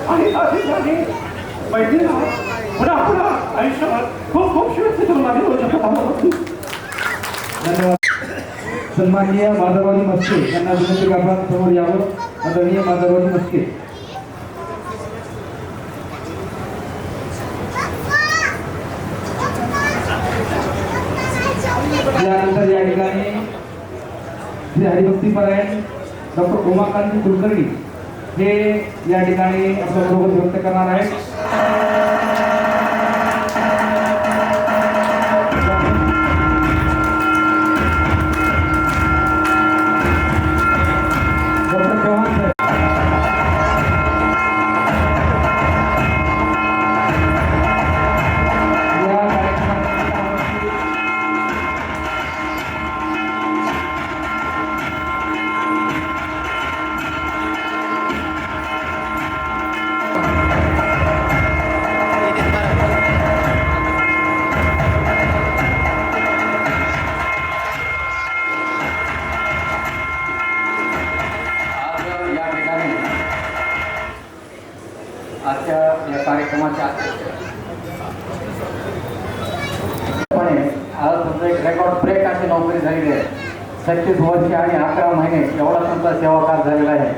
आणि बहिणीला पुन्हा पुन्हा आयुष्यात खूप खूप शुभेच्छा माझ्या धन्यवाद. सन्माननीय माधवरावजी मस्के यांना विनंती की आपण समोर यावं. आदरणीय माधवरावजी मस्के. त्यानंतर या ठिकाणी श्री हरिभक्तीपरायण डॉक्टर उमाकांत कुलकर्णी हे या ठिकाणी आपल्या बरोबर व्यक्त करणार आहेत. आजच्या या कार्यक्रमाच्या आज तुमचं एक रेकॉर्ड ब्रेक अशी नोकरी झालेली आहे. 36 वर्षे आणि 11 महिने एवढा तुमचा सेवाकाळ झालेला आहे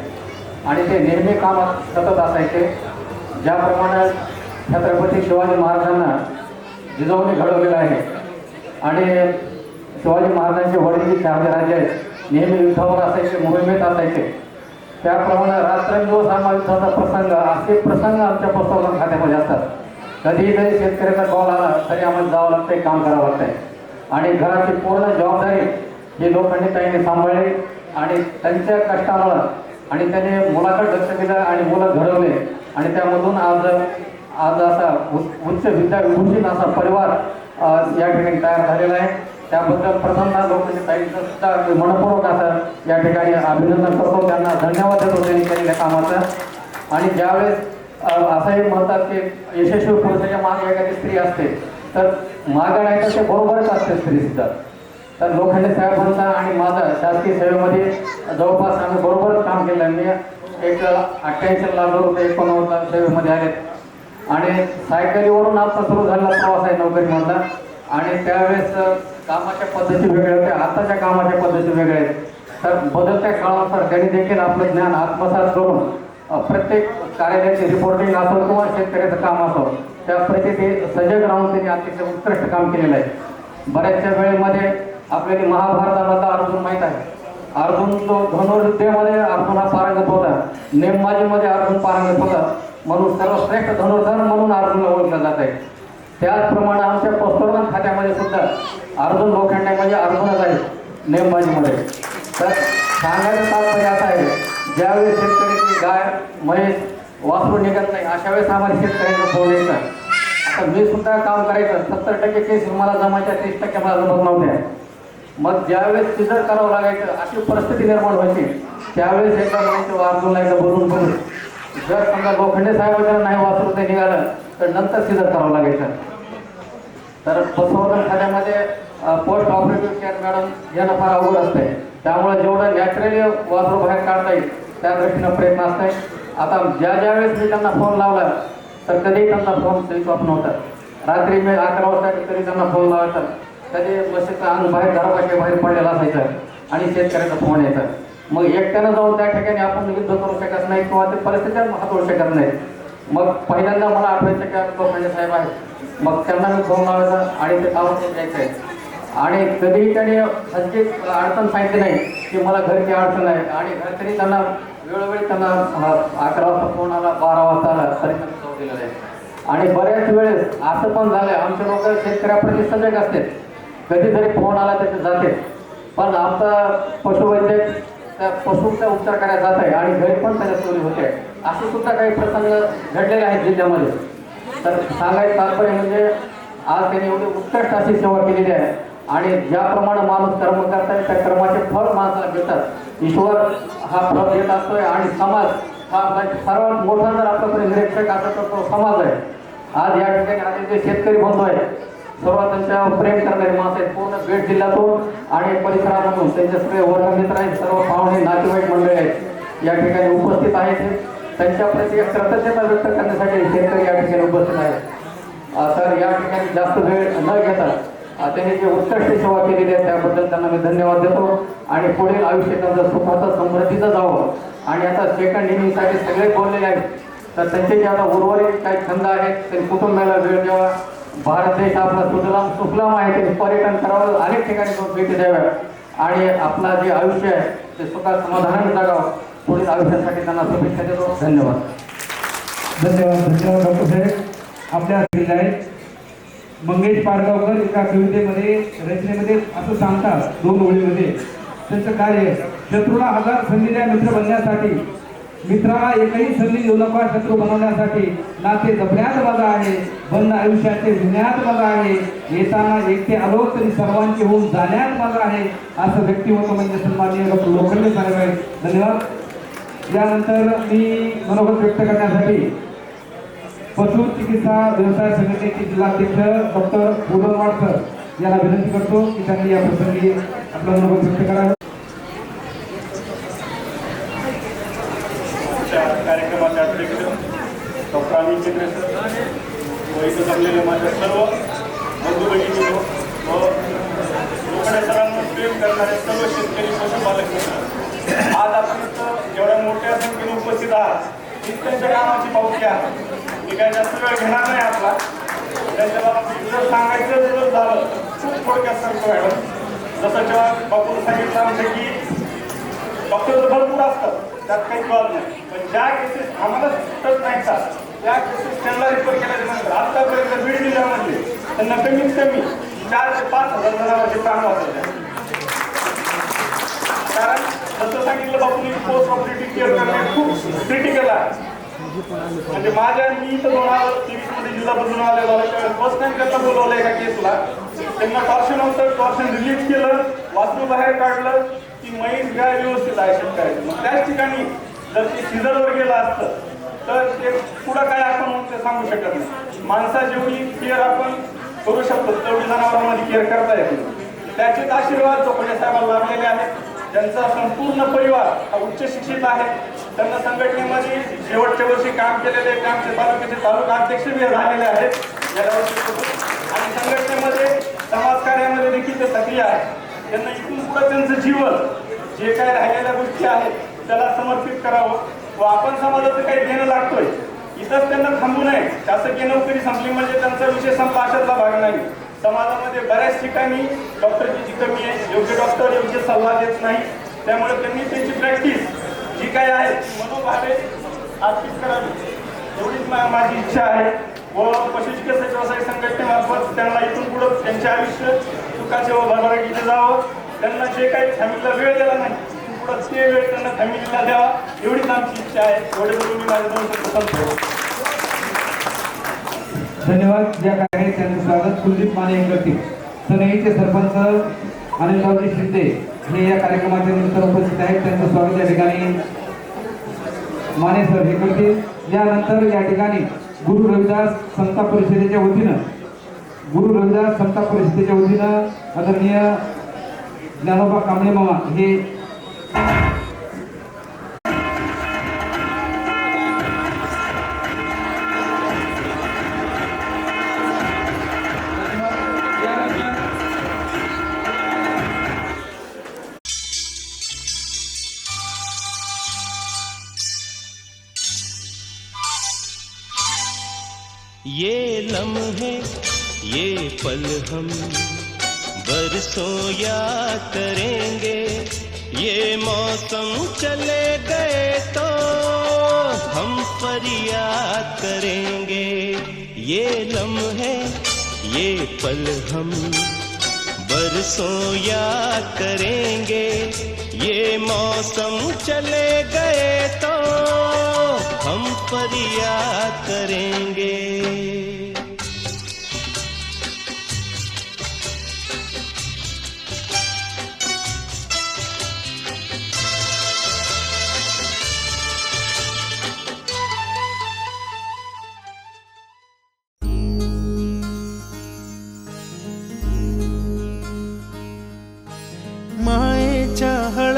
आणि ते नेहमी कामात सतत असायचे. ज्याप्रमाणे छत्रपती शिवाजी महाराजांना जिजाऊने घडवलेलं आहे आणि शिवाजी महाराजांचे वडील शहाजीराजे नेहमी युद्धावर असायचे, मोहिमेत असायचे. त्याप्रमाणे रात्रंदिवस हा युद्धाचा प्रसंग असे प्रसंग आमच्या पशुपालन खात्यामध्ये असतात. कधीही जरी शेतकऱ्याचा कॉल आला तरी आम्हाला जावं लागतंय, काम करावं लागतंय आणि घराची पूर्ण जबाबदारी ही लोकांनी त्यांनी सांभाळली आणि त्यांच्या कष्टामुळं आणि त्याने मुलाकडे लक्ष दिलं आणि मुलं घडवले आणि त्यामधून आज असा उच्च विद्याविभूषित असा परिवार या ठिकाणी तयार झालेला आहे. त्याबद्दल प्रथमतः लोकांनी ताईंचं सुद्धा मनपूर्वक असं या ठिकाणी अभिनंदन करतो, त्यांना धन्यवाद देतो त्यांनी केलेल्या कामाचं. आणि ज्यावेळेस असंही म्हणतात की यशस्वी पुरुषाच्या मागे एखादी स्त्री असते तर मागं नाही तर ते बरोबरच असते स्त्री सुद्धा. तर लोखंडे साहेबांचा आणि माझा शासकीय सेवेमध्ये जवळपास आम्ही बरोबरच काम केलं. मी एक 88 लागलो होतो, 89 सेवेमध्ये आलेत आणि सायकलीवरून आमचा सुरू झालेला प्रवास आहे नोकरीमधला. आणि त्यावेळेस कामाच्या पद्धती वेगळ्या होत्या, आताच्या कामाच्या पद्धती वेगळ्या आहेत. तर बदलत्या काळानुसार त्यांनी देखील आपलं ज्ञान आत्मसात करून प्रत्येक कार्यालयाची रिपोर्टिंग असो किंवा शेतकऱ्याचं काम असो त्याप्रती ते सजग राहून त्यांनी अतिशय उत्कृष्ट काम केलेलं आहे. बऱ्याचशा वेळेमध्ये आपल्याला महाभारतामधला अर्जुन माहीत आहे. अर्जुन तो धनुर्विद्येमध्ये अर्जुन हा पारंगत होता, नेमबाजीमध्ये अर्जुन पारंगत होता, म्हणून सर्वश्रेष्ठ धनुर्धर म्हणून अर्जुनला ओळखलं जात आहे. त्याचप्रमाणे आमच्या पशुपालन खात्यामध्ये सुद्धा अर्जुन लोखंडे म्हणजे अर्जुनच आहे नेमबाजीमध्ये. तर सांगायचं तात्पर्य असं आहे, ज्यावेळेस शेतकऱ्याची गाय म्हैस वासरू निघत नाही अशा वेळेस आम्हाला शेतकऱ्यांना फोन यायचा. आता मी सुद्धा काम करायचं, 70% केस मला जमायच्या, 30% मला जमत नव्हत्या. मग ज्यावेळेस सिजर करावं लागायचं अशी परिस्थिती निर्माण व्हायची त्यावेळेस एकदा म्हणायचं अर्जुनला एकदा बोलून बोलून जर समजा लोखंडे साहेबांना नाही वासरू ते निघालं तर नंतर सिजर करावं लागायचं. तर पशुपालन खात्यामध्ये पोस्ट ऑपरेटिव्ह केअर मॅडम यांना फार अवघड असते, त्यामुळे जेवढं नॅचरली वासरू बाहेर काढता येईल त्या दृष्टीनं प्रयत्न असतंय. आता ज्या वेळेस मी त्यांना फोन लावला तर कधीही त्यांना फोन स्विच ऑफ नव्हता. रात्री मी 11 वाजता तरी त्यांना फोन लावायचा, कधी बसेचं अंग बाहेर घरापाशी बाहेर पडलेलं असायचं आणि शेतकऱ्याचा फोन यायचा. मग एकट्यानं जाऊन त्या ठिकाणी आपण युद्ध करू शकत नाही किंवा ते परिस्थिती हाताळू शकत नाही. मग पहिल्यांदा मला आठवायचं की लोखंडे साहेब आहेत, मग त्यांना मी फोन लावायचा आणि ते कामातून यायचं आहे. आणि कधीही त्यांनी हलकी अडचण सांगितली नाही की मला घरची अडचण आहे आणि घरच्यांनी त्यांना वेळोवेळी त्यांना 11 वाजता फोन आला, 12 वाजता आला तरी त्यांना जाऊ दिलेलं आहे. आणि बऱ्याच वेळेस असं पण झालं आमचे लोक शेतकऱ्याप्रती सजग असते, कधीतरी फोन आला त्याचे जाते, पण आमचा पशुवैद्यक त्या पशूंचा उपचार करायला जात आहे आणि घरी पण त्याच्या चोरी होते. असे सुद्धा काही प्रसंग घडलेले आहेत जिल्ह्यामध्ये. तर सांगायचं तात्पर्य म्हणजे आज त्यांनी एवढी उत्कृष्ट अशी सेवा केलेली आहे आणि ज्याप्रमाणे माणूस कर्म करताय त्या कर्माचे फळ माणसाला मिळतात. ईश्वर हा फळ देत असतोय आणि समाज हा सर्वात मोठा जर आपल्याकडे निरीक्षक असेल तर तो समाज आहे. आज या ठिकाणी आलेले शेतकरी बंधू आहे सर्व त्यांच्यावर प्रेम करणारे माणसं आहेत पूर्ण बीड जिल्ह्यातून आणि परिसरामधून त्यांचे सगळे वर्गमित्र आहेत, सर्व पाहुणे नातेवाईक मंडळी आहेत या ठिकाणी उपस्थित आहेत. त्यांच्याप्रती एक कृतज्ञता व्यक्त करण्यासाठी शेतकरी या ठिकाणी उपस्थित आहेत. तर या ठिकाणी जास्त वेळ न घेता त्यांनी जे उत्कृष्ट सेवा केलेली आहे त्याबद्दल त्यांना मी धन्यवाद देतो आणि पुढील आयुष्य त्यांचं सुखाचं समृद्धीचं जावं. आणि आता सेकंड इनिंगसाठी सगळे बोललेले आहेत, तर त्यांचे जे आता उर्वरित काही छंद आहेत त्यांनी कुटुंबाला वेळ द्यावा. भारत देश आपला सुजलाम सुफलाम आहे, त्यांनी पर्यटन करावं, अनेक ठिकाणी भेटी द्याव्या आणि आपला जे आयुष्य आहे ते सुखात समाधानाने जगावं. पुढील आयुष्यासाठी त्यांना शुभेच्छा देतो. धन्यवाद. धन्यवाद डॉक्टर साहेब. आपल्या दिले आहेत मंगेश पाडगावकर एका कवितेमध्ये रचनेमध्ये असं सांगतात 2 ओळीमध्ये त्यांचं कार्य. शत्रूला 1000 संधी द्या मित्र बनण्यासाठी, मित्राला एकही संधी देऊ नका शत्रू बनवण्यासाठी. नाते जपण्यात मजा आहे, बंद आयुष्याचे जुन्यात मजा आहे. येताना एकटे आलो तरी सर्वांचे होऊन जाण्यात मजा आहे. असं व्यक्तिमत्व म्हणजे सन्माननीय डॉक्टर लोखंडे साहेब आहेत. धन्यवाद. यानंतर मी मनोगत व्यक्त करण्यासाठी पशु चिकित्सा व्यवसाय संघटनेचे जिल्हाध्यक्ष डॉक्टर बोलनवाड सर यांना विनंती करतो की त्यांनी या प्रसंगी आपलं मनोगत व्यक्त करावं. कार्यक्रमाचे अध्यक्ष डॉक्टर अनिल चित्रे सर व इथं जमलेले माझ्या सर्व बंधू भगिनी व लोखंडे सरांवर प्रेम करणारे सर्व शेतकरी पशुपालक मित्र, आज आपण इथं एवढ्या मोठ्या संख्येने उपस्थित आहात हीच त्यांच्या कामाची पावती आहे. मी काय जास्त वेळ घेणार नाही आपला. त्यांच्या बाबतीत जर सांगायचं जर झालं खूप थोडक्यात सांगतो मॅडम. जसं जेव्हा डॉक्टर सांगितलं आमचं की डॉक्टर भरपूर असतात त्यात काही कळत नाही, पण ज्या केसेस आम्हाला सुटत नाही का त्या केसेस त्यांना रिफर केल्याच्या नंतर आतापर्यंत बीड जिल्ह्यामध्ये त्यांना कमीत कमी 4 ते 5 हजार जणांचे प्राण वाचवले. कारण जसं सांगितलं बापूंनी पोस्ट ऑपरेटिव्ह केअर करणे खूप क्रिटिकल आहे. म्हणजे मी इथं 2023 मध्ये जिल्हा बदलून आलेलो आहे त्यावेळेस फर्स्ट टाइम त्यांना बोलवलं एका केसला. त्यांना टॉर्शन होतं, टॉर्शन रिलीज केलं, वासरू बाहेर काढलं की म्हैस गाय व्यवस्थित आहे शेतकऱ्याची. मग त्याच ठिकाणी जर ते सीझरवर गेलं असतं तर ते पुढं काय आपण ते सांगू शकत नाही. माणसा जेवढी केअर आपण करू शकतो तेवढी जनावरांमध्ये केअर करता येते. त्याचेच आशीर्वाद चोपडे साहेबांना लाभलेले आहेत. त्यांचा संपूर्ण परिवार हा उच्च शिक्षित आहे. त्यांना संघटनेमध्ये शेवटच्या वर्षी काम केलेले ते आमचे तालुक्याचे तालुका अध्यक्ष बी झालेले आहेत गेल्या वर्षी आणि संघटनेमध्ये समाजकार्यामध्ये देखील ते सक्रिय आहे. त्यांना इथून पुढे त्यांचं जीवन जे काही राहिलेल्या गोष्टी आहेत त्याला समर्पित करावं व आपण समाजाचं काही देणं लागतोय इथंच त्यांना थांबू नये. शासकीय नोकरी संपली म्हणजे त्यांचा विषय संपला अशातला भाग नाही. समाजामध्ये बऱ्याच ठिकाणी डॉक्टरची कमी आहे, योग्य डॉक्टर योग्य सल्ला देत नाही. त्यामुळे त्यांनी त्यांची प्रॅक्टिस जी काही आहे मनोभावे आर्थिक करावी एवढीच माझी इच्छा आहे व पशुचिकित्सा व्यवसाय संघटनेमार्फत त्यांना इथून पुढे त्यांचे आयुष्य सुखाचे व भरभराटीचे जावं. त्यांना जे काही फॅमिलीला वेळ दिला नाही इथून पुढे ते वेळ त्यांना फॅमिलीला द्यावा एवढीच आमची इच्छा आहे. एवढे बोलून मी माझे 2 शब्द संपतो. धन्यवाद. ज्या काय त्यांचं स्वागत कुलदीप माने करतील. सनईचे सरपंच अनिलरावजी शिंदे हे या कार्यक्रमाच्या निमित्त उपस्थित आहेत. त्यांचं स्वागत या ठिकाणी माने सर हे करतील. यानंतर या ठिकाणी गुरु रविदास समता परिषदेच्या वतीनं आदरणीय ज्ञानोबा कांबळे मामा हे ये लम्हे ये पल हम बरसों याद करेंगे. ये मौसम चले गए तो हम फरियाद करेंगे. ये लम्हे ये पल हम बरसों याद करेंगे. ये मौसम चले गए तो हम फरियाद करेंगे.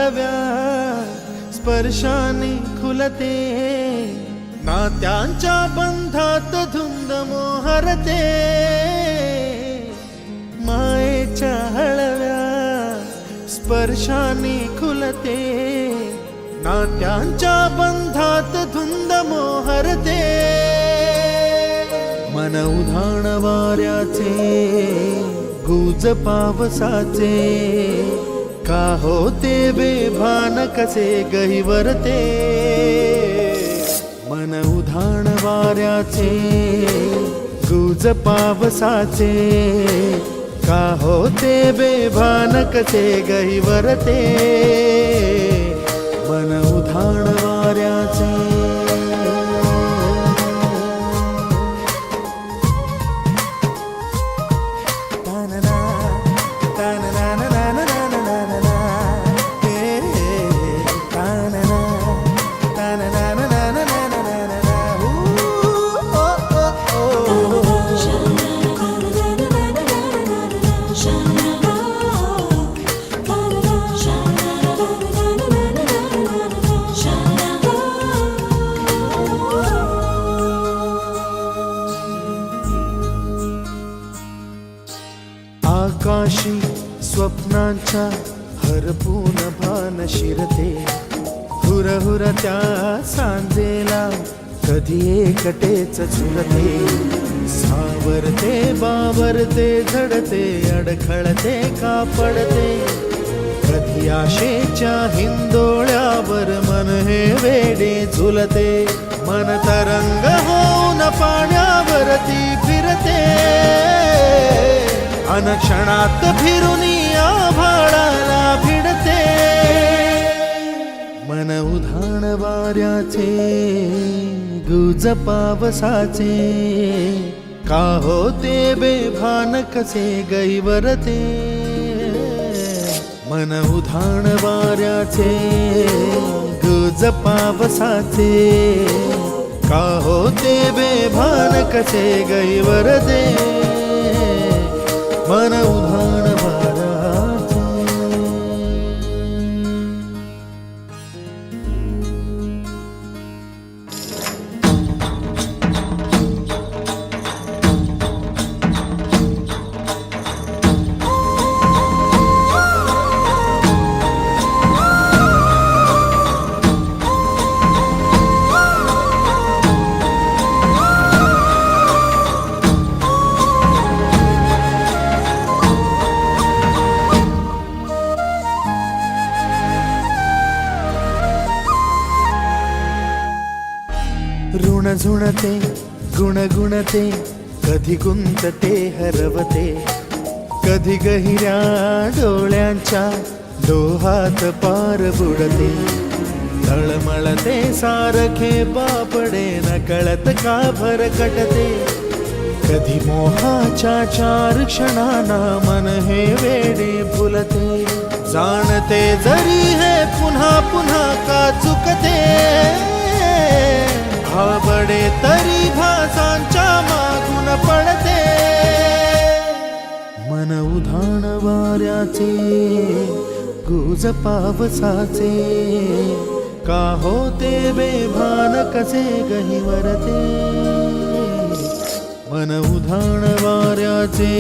हळव्या स्पर्शाने खुलते, नात्यांच्या बंधात धुंद मोहरते. मायेच्या हळव्या स्पर्शाने खुलते, नात्यांच्या बंधात धुंद मोहरते. मन उधाण वाऱ्याचे गुज पावसाचे, का होते बेभान कसे गहिवरते. मन उधाण वाऱ्याचे गुज पावसाचे, का होते बेभान कसे गहिवरते. मन उधाण वाऱ्याचे. आकाशी स्वप्नांच्या हरपून भान शिरते, हुरहुर त्या सांजेला कधी एकटेच झुलते. सावरते बावरते झडते, अडखळते का पडते. कधी आशेच्या हिंदोळ्यावर मन हे वेडे झुलते. मन तरंग होऊन पाण्यावरती फिरते, अनक्षणात फिरुनी आभाळाला भिडते. मन उधाण वाऱ्याचे गुज पावसाचे, का होते बेभान कसे गहिवरते. मन उधाण वाऱ्याचे गुज पावसाचे, का होते बेभान कसे गहिवरते. मन उधाण वाऱ्याचे. ऋण झुणते गुणगुणते, कधी गुंतते हरवते. कधी गहिऱ्या डोळ्यांच्या डोहात पार बुडते. तळमळते सारखे बापडे, नकळत का भरकटते. कधी मोहाच्या चार क्षणांना मन हे वेडे भुलते. जाणते जरी हे पुन्हा पुन्हा का चुकते. भाबडे तरी भासांच्या मागून पडते. मन उधाण वाऱ्याचे गुज पावसाचे, का होते बेभान कसे गहिवरते. मन उधाण वाऱ्याचे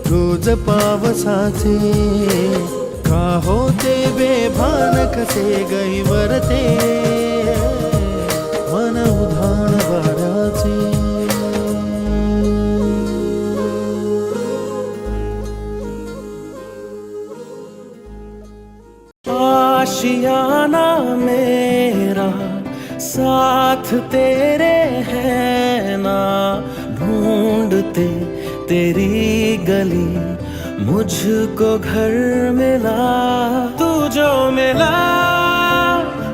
गुज पावसाचे, का होते बेभान कसे गहिवरते. मन उधाण वाऱ्याचे. आशियाना मेरा साथ तेरे है ना, ढूंढते तेरी गली मुझको घर मिला. तू जो मिला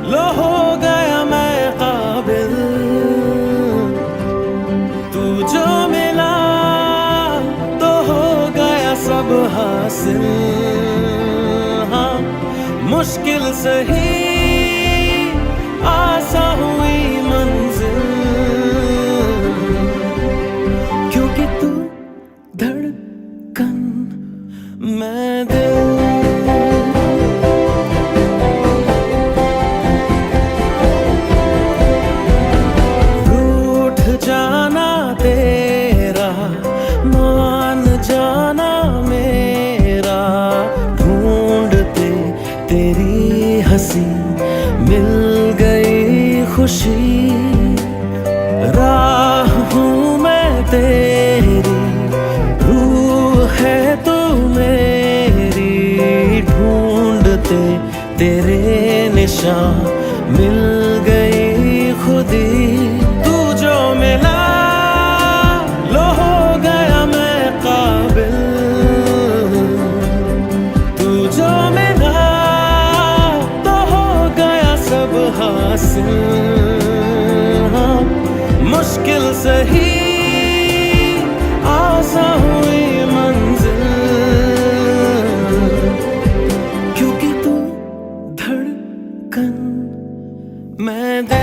लो हो गया मैं काबिल. तू जो मिला तो हो गया सब हासिल. हाँ मुश्किल सही आसा हुई मंजिल, क्योंकि तू धड़कन मैं दिल. तेरे निशान मिल गई खुदी, तू जो मिला लो हो गया मैं काबिल, तू जो मिला तो हो गया सब हासिल। हाँ, मुश्किल सही आसान हुई मंजिल, क्योंकि तू धड़कन मैं दिल।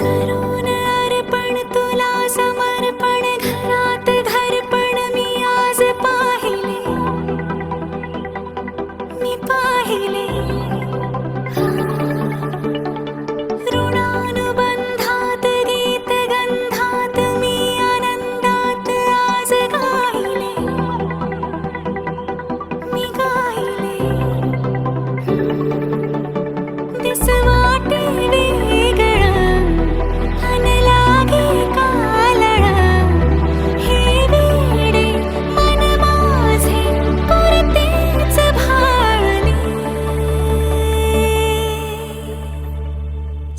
करून अर्पण तुला समर्पण, घरात घरपण मी आज पाहिले, मी पाहिले। ऋणानुबंधात गीत गंधात मी आनंदात आज गाहिले, मी गाहिले। दिस वाटे वेगळं अन लागे कालळं, हे वेडे मन माझे पुरतेच भाळले।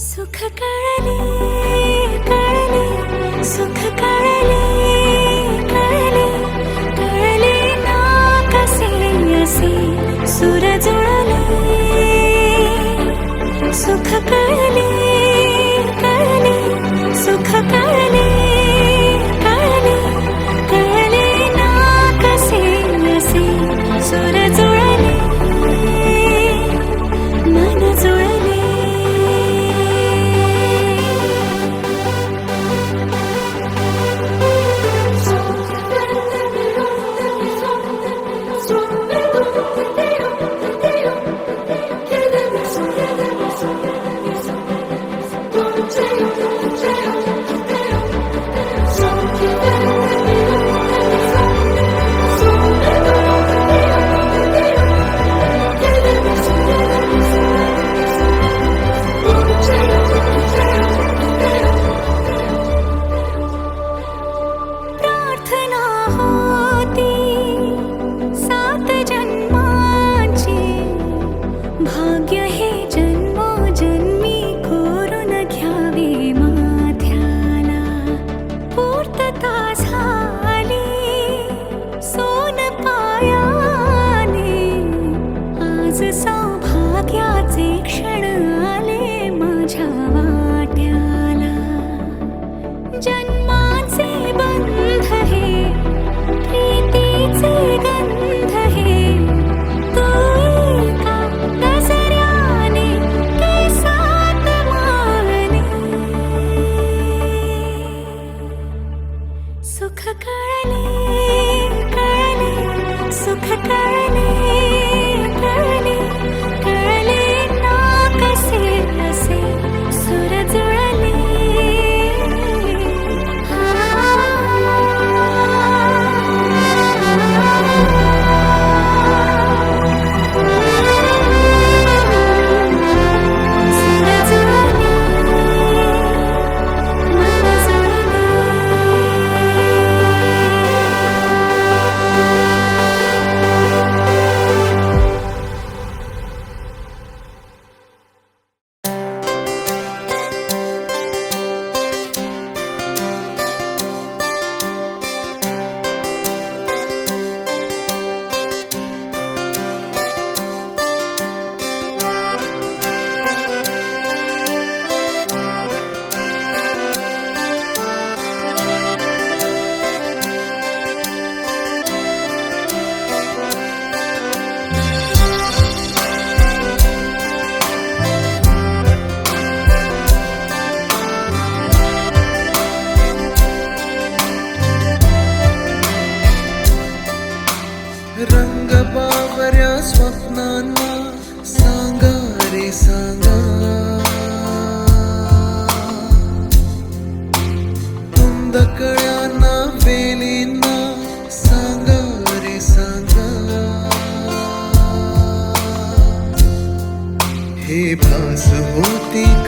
सुख कळले कळले, सुख कळले कळले, कळले ना कसे असे सुर जुळले। सुख कळले कळले, सुख कळले कळले, कळले ना कसे असे सुर जुळले, मन जुळले।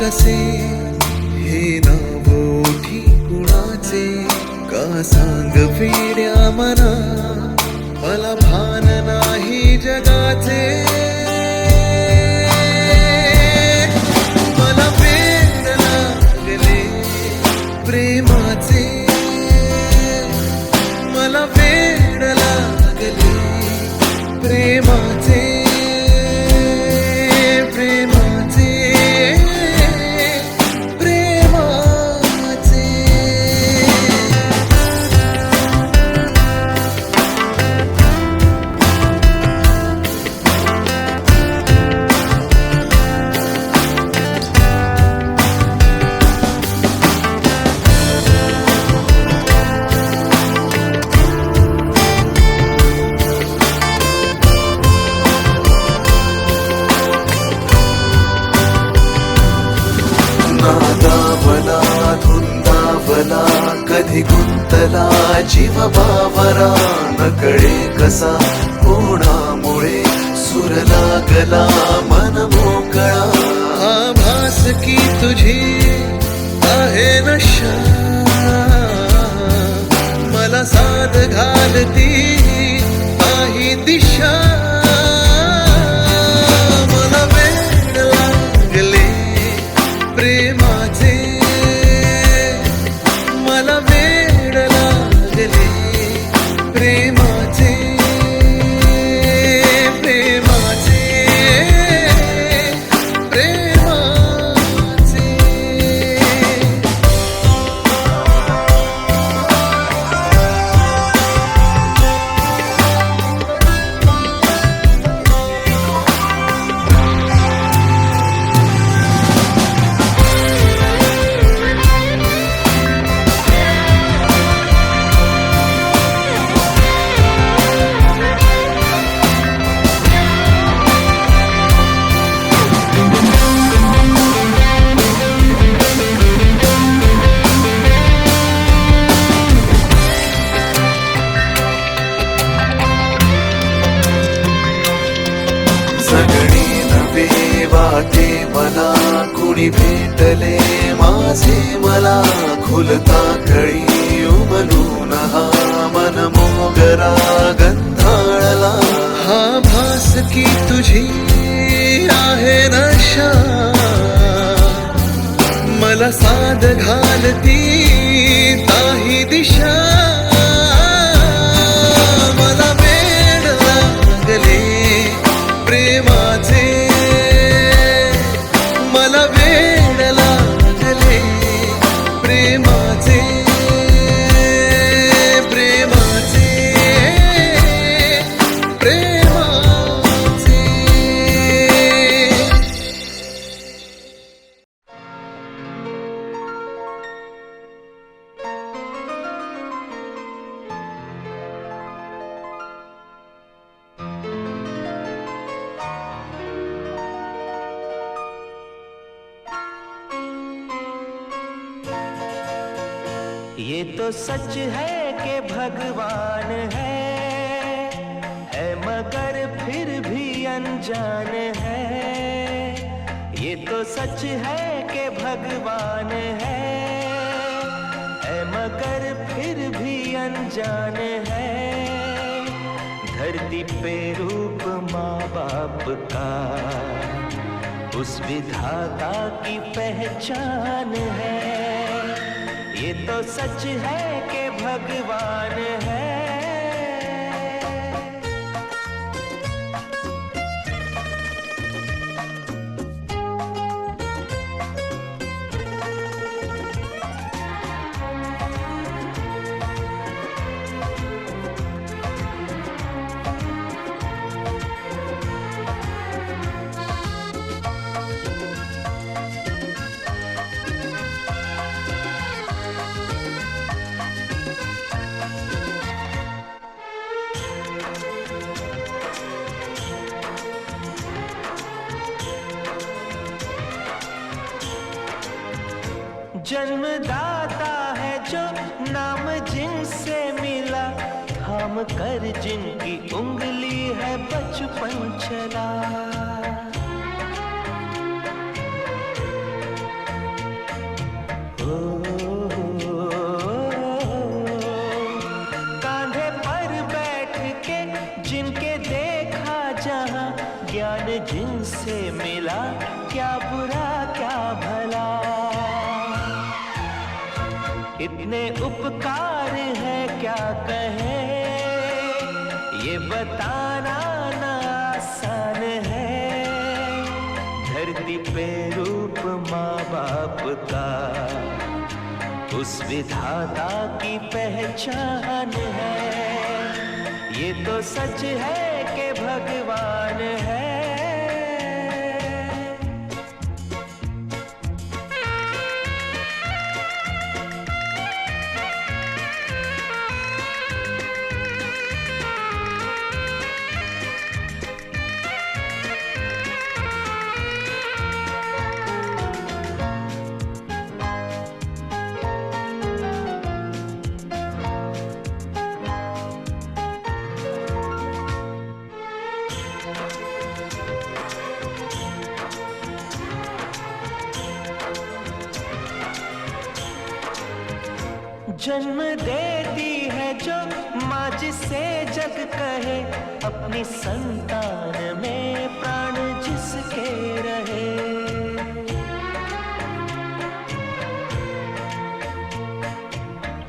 कसे हे नाव ओठी कुणाचे का सांग वेड्या मना मला भान नाही जगाचे मला वेड लागले प्रेमाचे मला वेड लागले प्रेमाचे कधी गुंतला जीव बावरा नकळे कसा कोणामुळे सुर लागला मन मोकळा आभास की तुझी आहे नशा मला साथ घालती काही दिशा मला वेड लागले प्रेमाचे मला वेड लागले प्रेमाचे प्रेमाचे प्रेमाचे सगळे नवे वाटे मला कुणी भेटले माझे मला खुलता कळी उमलून हा मन मोगरा गंधाळला हा भास की तुझी आहे नशा मला साध घालती काही दिशा मला वेड लागले प्रेमाचे मला वेड लागले प्रेमाचे प्रेमाचे प्रेमाचे ये तो सच है कि भगवान है मगर फिर भी अनजान है ये तो सच है कि भगवान है मगर फिर भी अनजान है धरती पे रूप माँ बाप का उस विधाता की पहचान है ये तो सच है कि भगवान है जन्मदाता है जो नाम जिनसे मिला थाम कर जिनकी उंगली है बचपन चला जिनसे मिला, क्या बुरा क्या भला। इतने उपकार है क्या कहे, ये बताना ना आसान है। धरती पे रूप माँ बाप का उस विधाता की पहचान है। ये तो सच है कि भगवान है। जन्म देती है जो माँ, जिसे जग कहे, अपनी संतान में प्राण जिसके रहे।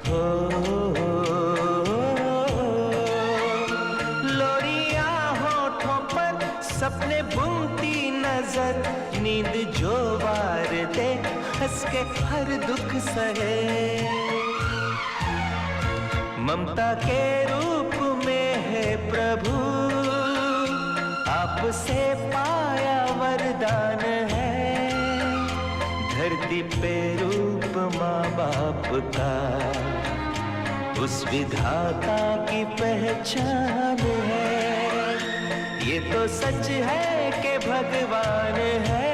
हो लोरिया होठों पर सपने बुनती नजर, नींद जो वार दे हंस के हर दुख सहे। ममता के रूप में है प्रभु, आपसे पाया वरदान है। धरती पे रूप माँ बाप का उस विधाता की पहचान है। ये तो सच है कि भगवान है।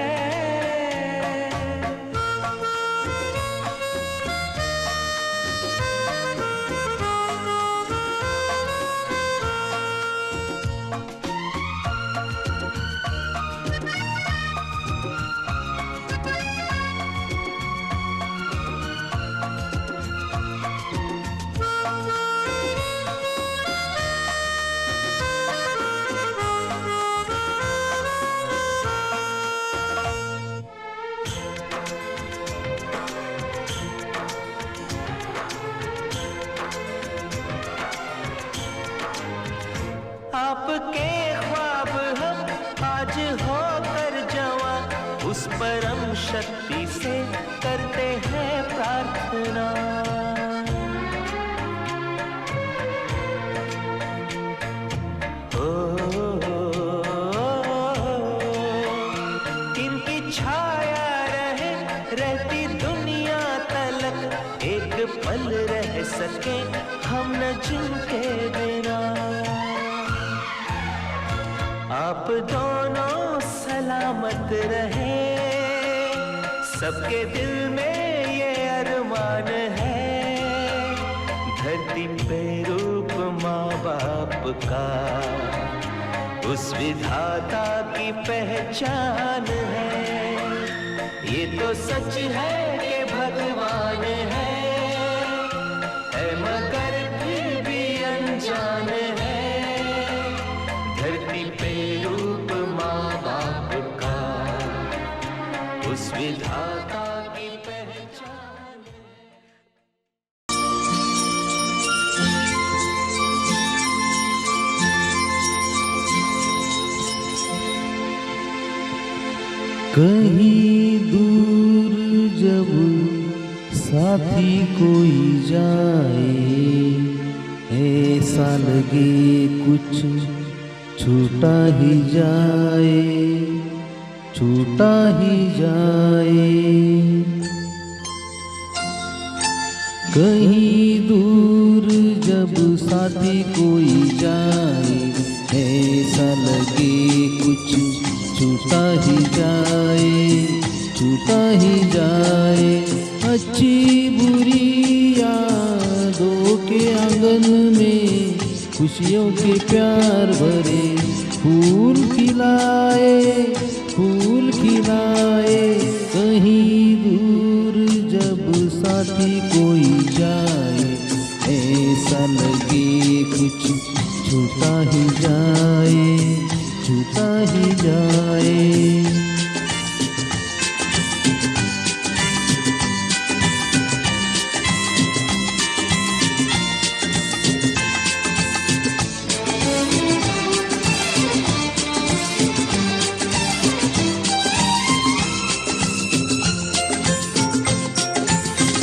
आपके ख्वाब हम आज होकर जवां, उस परम शक्ति से करते हैं प्रार्थना। इनकी छाया रहे रहती दुनिया तलक, एक पल रह सके हम न जिनके बिना। आप दोनों सलामत रहे, सबके दिल में ये अरमान है। धरती पे रूप माँ बाप का उस विधाता की पहचान है। ये तो सच है कि भगवान है मगर फिर भी अनजान है। धरती पे रूप माँ बाप का उस विधाता की पहचान। कहीं दूर जब साथी कोई जाए, ऐसा लगे कुछ छूटा ही जाए, छूटा ही जाए। कहीं दूर जब साथी कोई जाए, ऐसा लगे कुछ छूटा ही जाए, छूटा ही जाए। अच्छी बुरी यादों के आंगन में खुशियों के प्यार भरे फूल खिलाए, फूल खिलाए। कहीं दूर जब साथी कोई जाए, ऐसा लगे कुछ छूटा ही जाए, छूटा ही जाए।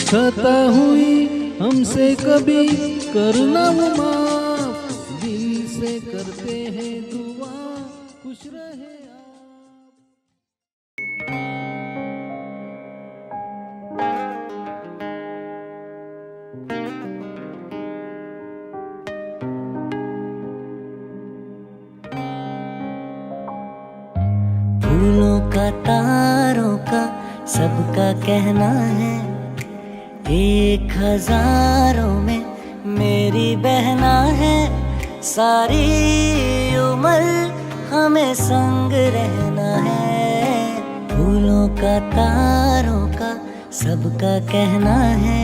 खता हुई हमसे कभी करना वो माफ, दिल से करते हैं दुआ, खुश रहे फूलों का तारों का सबका कहना है, 1000 में मेरी बहना है, सारी उम्र हमें संग रहना है। फूलों का तारों का सबका कहना है,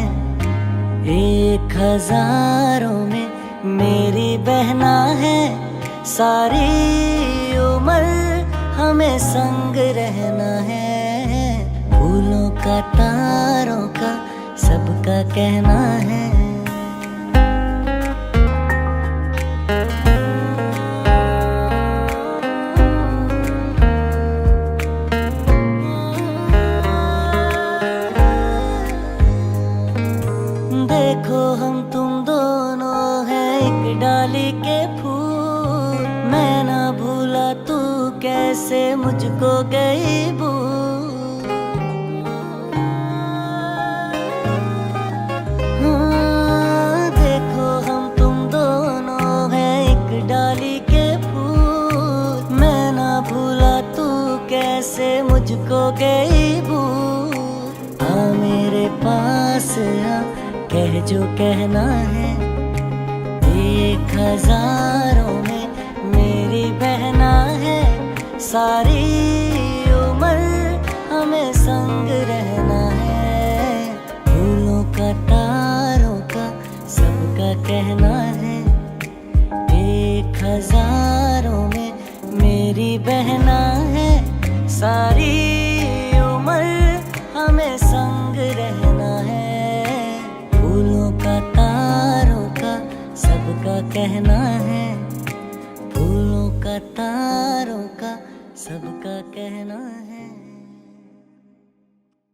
1000 में मेरी बहना है, सारी उम्र हमें संग रहना है। फूलों का तारों का सबका कहना है। देखो हम तुम दोनों हैं एक डाली के फूल, मैं ना भूला तू कैसे मुझको गई भूल। देखो हम तुम दोनों हैं एक डाली के फूल, मैं ना भूला तू कैसे मुझको गई भूल। आ मेरे पास आ, कह जो कहना है, 1000 में मेरी बहना है, सारी उम्र हमें संग रहना है। फूलों का तारों का सबका कहना है, 1000 में मेरी बहना है, सारी उम्र हमें संग रहना है। फूलों का तारों का सबका कहना है, फूलों का तारों का सबका कहना है।